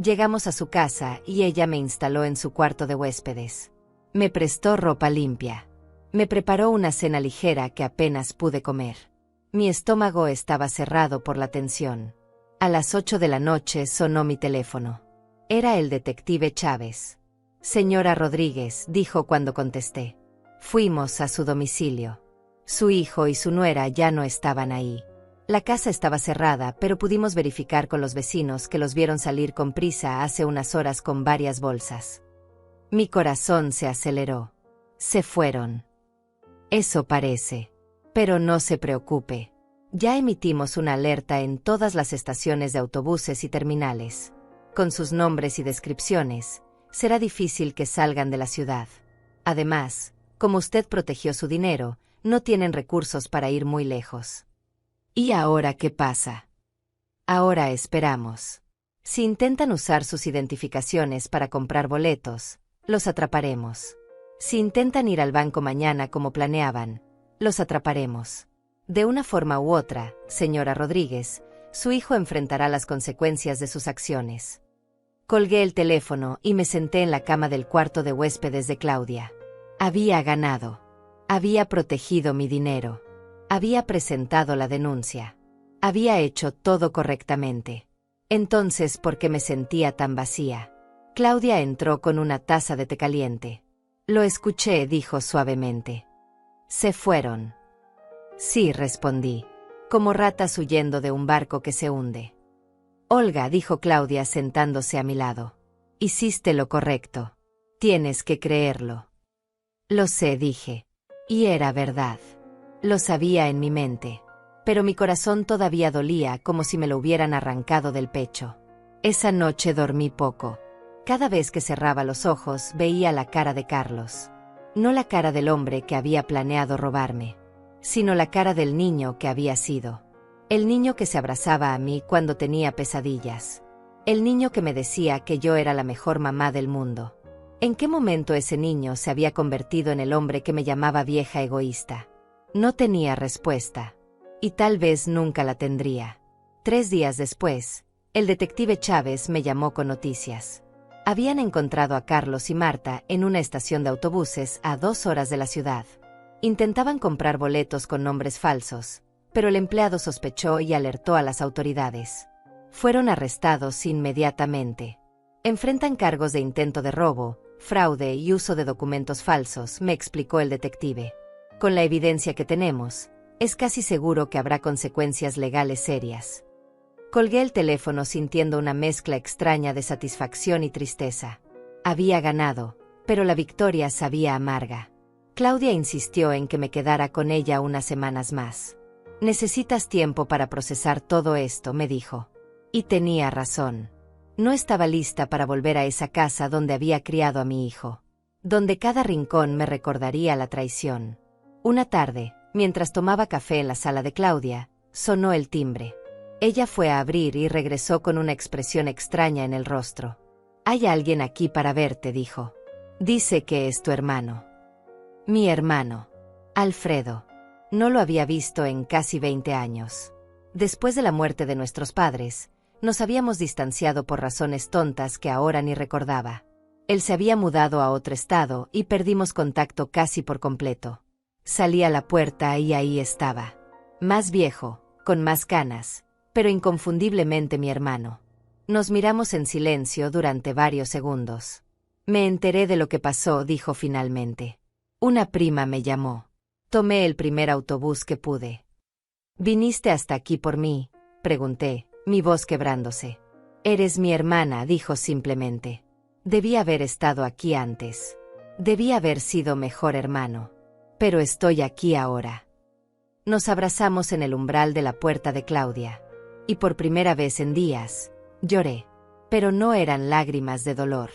Llegamos a su casa y ella me instaló en su cuarto de huéspedes. Me prestó ropa limpia. Me preparó una cena ligera que apenas pude comer. Mi estómago estaba cerrado por la tensión. A las 8 de la noche sonó mi teléfono. Era el detective Chávez. Señora Rodríguez, dijo cuando contesté. Fuimos a su domicilio. Su hijo y su nuera ya no estaban ahí. La casa estaba cerrada, pero pudimos verificar con los vecinos que los vieron salir con prisa hace unas horas con varias bolsas. Mi corazón se aceleró. Se fueron. Eso parece. Pero no se preocupe. Ya emitimos una alerta en todas las estaciones de autobuses y terminales. Con sus nombres y descripciones, será difícil que salgan de la ciudad. Además, como usted protegió su dinero, no tienen recursos para ir muy lejos. ¿Y ahora qué pasa? Ahora esperamos. Si intentan usar sus identificaciones para comprar boletos, los atraparemos. Si intentan ir al banco mañana como planeaban, los atraparemos. De una forma u otra, señora Rodríguez, su hijo enfrentará las consecuencias de sus acciones. Colgué el teléfono y me senté en la cama del cuarto de huéspedes de Claudia. Había ganado. Había protegido mi dinero. Había presentado la denuncia. Había hecho todo correctamente. Entonces, ¿por qué me sentía tan vacía? Claudia entró con una taza de té caliente. Lo escuché, dijo suavemente. Se fueron. Sí, respondí, como ratas huyendo de un barco que se hunde. Olga, dijo Claudia sentándose a mi lado. Hiciste lo correcto. Tienes que creerlo. Lo sé, dije. Y era verdad. Lo sabía en mi mente. Pero mi corazón todavía dolía como si me lo hubieran arrancado del pecho. Esa noche dormí poco. Cada vez que cerraba los ojos veía la cara de Carlos. No la cara del hombre que había planeado robarme, sino la cara del niño que había sido. El niño que se abrazaba a mí cuando tenía pesadillas. El niño que me decía que yo era la mejor mamá del mundo. ¿En qué momento ese niño se había convertido en el hombre que me llamaba vieja egoísta? No tenía respuesta. Y tal vez nunca la tendría. 3 días después, el detective Chávez me llamó con noticias. Habían encontrado a Carlos y Marta en una estación de autobuses a 2 horas de la ciudad. Intentaban comprar boletos con nombres falsos, pero el empleado sospechó y alertó a las autoridades. Fueron arrestados inmediatamente. Enfrentan cargos de intento de robo, fraude y uso de documentos falsos, me explicó el detective. Con la evidencia que tenemos, es casi seguro que habrá consecuencias legales serias. Colgué el teléfono sintiendo una mezcla extraña de satisfacción y tristeza. Había ganado, pero la victoria sabía amarga. Claudia insistió en que me quedara con ella unas semanas más. Necesitas tiempo para procesar todo esto, me dijo. Y tenía razón. No estaba lista para volver a esa casa donde había criado a mi hijo, donde cada rincón me recordaría la traición. Una tarde, mientras tomaba café en la sala de Claudia, sonó el timbre. Ella fue a abrir y regresó con una expresión extraña en el rostro. «Hay alguien aquí para verte», dijo. «Dice que es tu hermano». Mi hermano. Alfredo. No lo había visto en casi 20 años. Después de la muerte de nuestros padres, nos habíamos distanciado por razones tontas que ahora ni recordaba. Él se había mudado a otro estado y perdimos contacto casi por completo. Salí a la puerta y ahí estaba. Más viejo, con más canas, pero inconfundiblemente mi hermano. Nos miramos en silencio durante varios segundos. «Me enteré de lo que pasó», dijo finalmente. «Una prima me llamó. Tomé el primer autobús que pude». «¿Viniste hasta aquí por mí?», pregunté, mi voz quebrándose. «Eres mi hermana», dijo simplemente. «Debí haber estado aquí antes. Debí haber sido mejor hermano. Pero estoy aquí ahora». Nos abrazamos en el umbral de la puerta de Claudia. Y por primera vez en días, lloré. Pero no eran lágrimas de dolor.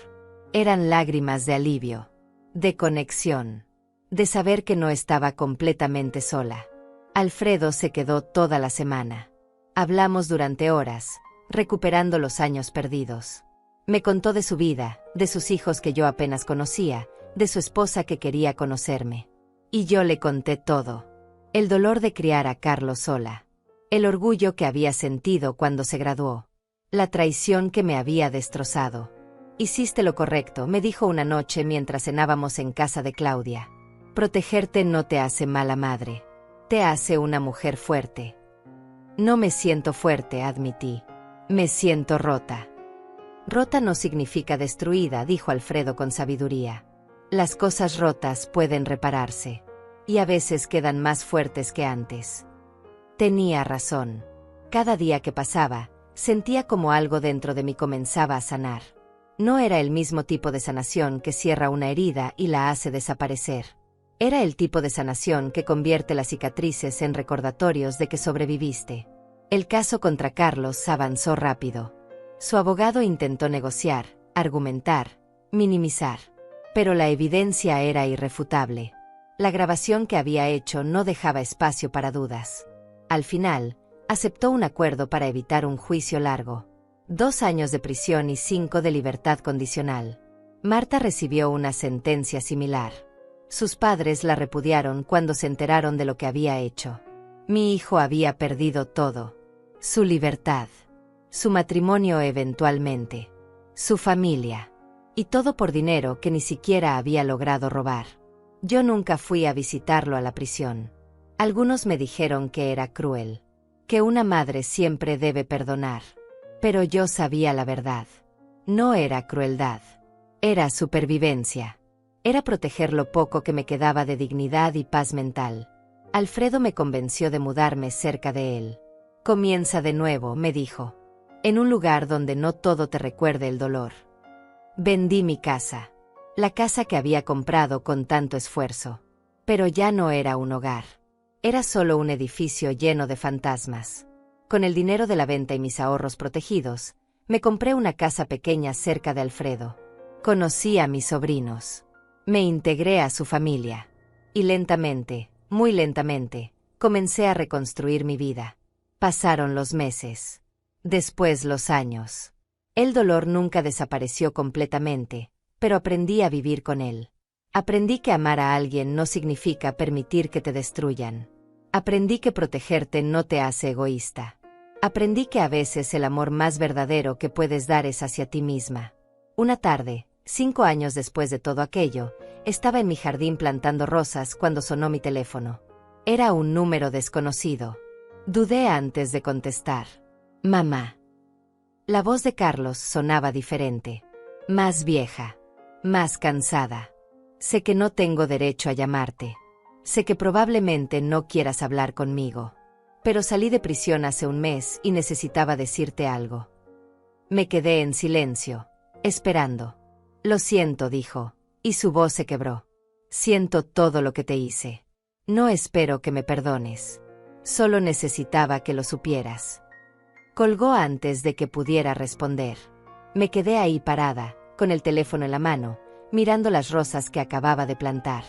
Eran lágrimas de alivio, de conexión, de saber que no estaba completamente sola. Alfredo se quedó toda la semana. Hablamos durante horas, recuperando los años perdidos. Me contó de su vida, de sus hijos que yo apenas conocía, de su esposa que quería conocerme. Y yo le conté todo. El dolor de criar a Carlos sola. El orgullo que había sentido cuando se graduó. La traición que me había destrozado. «Hiciste lo correcto», me dijo una noche mientras cenábamos en casa de Claudia. «Protegerte no te hace mala madre. Te hace una mujer fuerte». «No me siento fuerte», admití. «Me siento rota». «Rota no significa destruida», dijo Alfredo con sabiduría. «Las cosas rotas pueden repararse. Y a veces quedan más fuertes que antes». Tenía razón. Cada día que pasaba, sentía como algo dentro de mí comenzaba a sanar. No era el mismo tipo de sanación que cierra una herida y la hace desaparecer. Era el tipo de sanación que convierte las cicatrices en recordatorios de que sobreviviste. El caso contra Carlos avanzó rápido. Su abogado intentó negociar, argumentar, minimizar. Pero la evidencia era irrefutable. La grabación que había hecho no dejaba espacio para dudas. Al final, aceptó un acuerdo para evitar un juicio largo. 2 años de prisión y 5 de libertad condicional. Marta recibió una sentencia similar. Sus padres la repudiaron cuando se enteraron de lo que había hecho. Mi hijo había perdido todo. Su libertad. Su matrimonio eventualmente. Su familia. Y todo por dinero que ni siquiera había logrado robar. Yo nunca fui a visitarlo a la prisión. Algunos me dijeron que era cruel. Que una madre siempre debe perdonar. Pero yo sabía la verdad. No era crueldad. Era supervivencia. Era proteger lo poco que me quedaba de dignidad y paz mental. Alfredo me convenció de mudarme cerca de él. «Comienza de nuevo», me dijo. «En un lugar donde no todo te recuerde el dolor». Vendí mi casa. La casa que había comprado con tanto esfuerzo. Pero ya no era un hogar. Era solo un edificio lleno de fantasmas. Con el dinero de la venta y mis ahorros protegidos, me compré una casa pequeña cerca de Alfredo. Conocí a mis sobrinos. Me integré a su familia. Y lentamente, muy lentamente, comencé a reconstruir mi vida. Pasaron los meses. Después los años. El dolor nunca desapareció completamente, pero aprendí a vivir con él. Aprendí que amar a alguien no significa permitir que te destruyan. Aprendí que protegerte no te hace egoísta. Aprendí que a veces el amor más verdadero que puedes dar es hacia ti misma. Una tarde, 5 años después de todo aquello, estaba en mi jardín plantando rosas cuando sonó mi teléfono. Era un número desconocido. Dudé antes de contestar. «Mamá». La voz de Carlos sonaba diferente. Más vieja. Más cansada. «Sé que no tengo derecho a llamarte. Sé que probablemente no quieras hablar conmigo. Pero salí de prisión hace un mes y necesitaba decirte algo». Me quedé en silencio, esperando. «Lo siento», dijo, y su voz se quebró. «Siento todo lo que te hice. No espero que me perdones. Solo necesitaba que lo supieras». Colgó antes de que pudiera responder. Me quedé ahí parada, con el teléfono en la mano, mirando las rosas que acababa de plantar.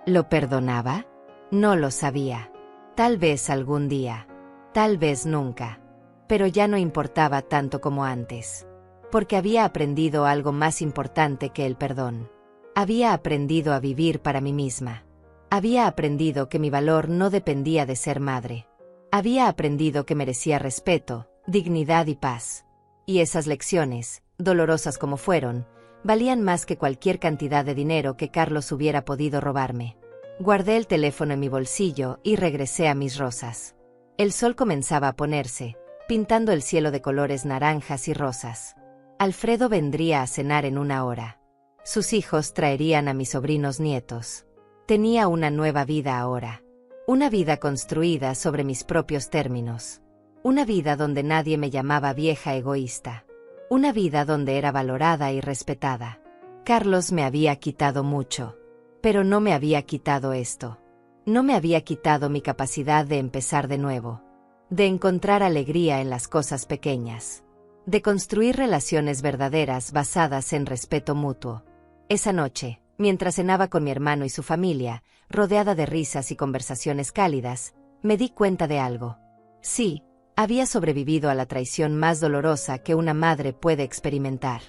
¿Lo perdonaba? No lo sabía. Tal vez algún día. Tal vez nunca. pero ya no importaba tanto como antes. Porque había aprendido algo más importante que el perdón. Había aprendido a vivir para mí misma. Había aprendido que mi valor no dependía de ser madre. Había aprendido que merecía respeto, dignidad y paz. Y esas lecciones, dolorosas como fueron, valían más que cualquier cantidad de dinero que Carlos hubiera podido robarme. Guardé el teléfono en mi bolsillo y regresé a mis rosas. El sol comenzaba a ponerse, pintando el cielo de colores naranjas y rosas. Alfredo vendría a cenar en una hora. Sus hijos traerían a mis sobrinos nietos. Tenía una nueva vida ahora. Una vida construida sobre mis propios términos. Una vida donde nadie me llamaba vieja egoísta. Una vida donde era valorada y respetada. Carlos me había quitado mucho. Pero no me había quitado esto. No me había quitado mi capacidad de empezar de nuevo. De encontrar alegría en las cosas pequeñas. De construir relaciones verdaderas basadas en respeto mutuo. Esa noche, mientras cenaba con mi hermano y su familia, rodeada de risas y conversaciones cálidas, me di cuenta de algo. Sí, había sobrevivido a la traición más dolorosa que una madre puede experimentar.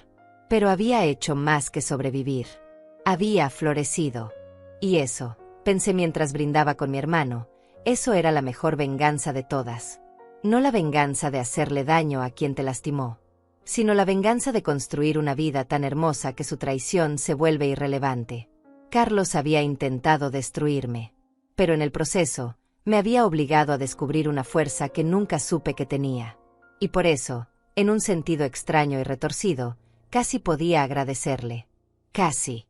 Pero había hecho más que sobrevivir. Había florecido. Y eso, pensé mientras brindaba con mi hermano, eso era la mejor venganza de todas. No la venganza de hacerle daño a quien te lastimó, sino la venganza de construir una vida tan hermosa que su traición se vuelve irrelevante. Carlos había intentado destruirme, pero en el proceso, me había obligado a descubrir una fuerza que nunca supe que tenía. Y por eso, en un sentido extraño y retorcido, casi podía agradecerle. Casi.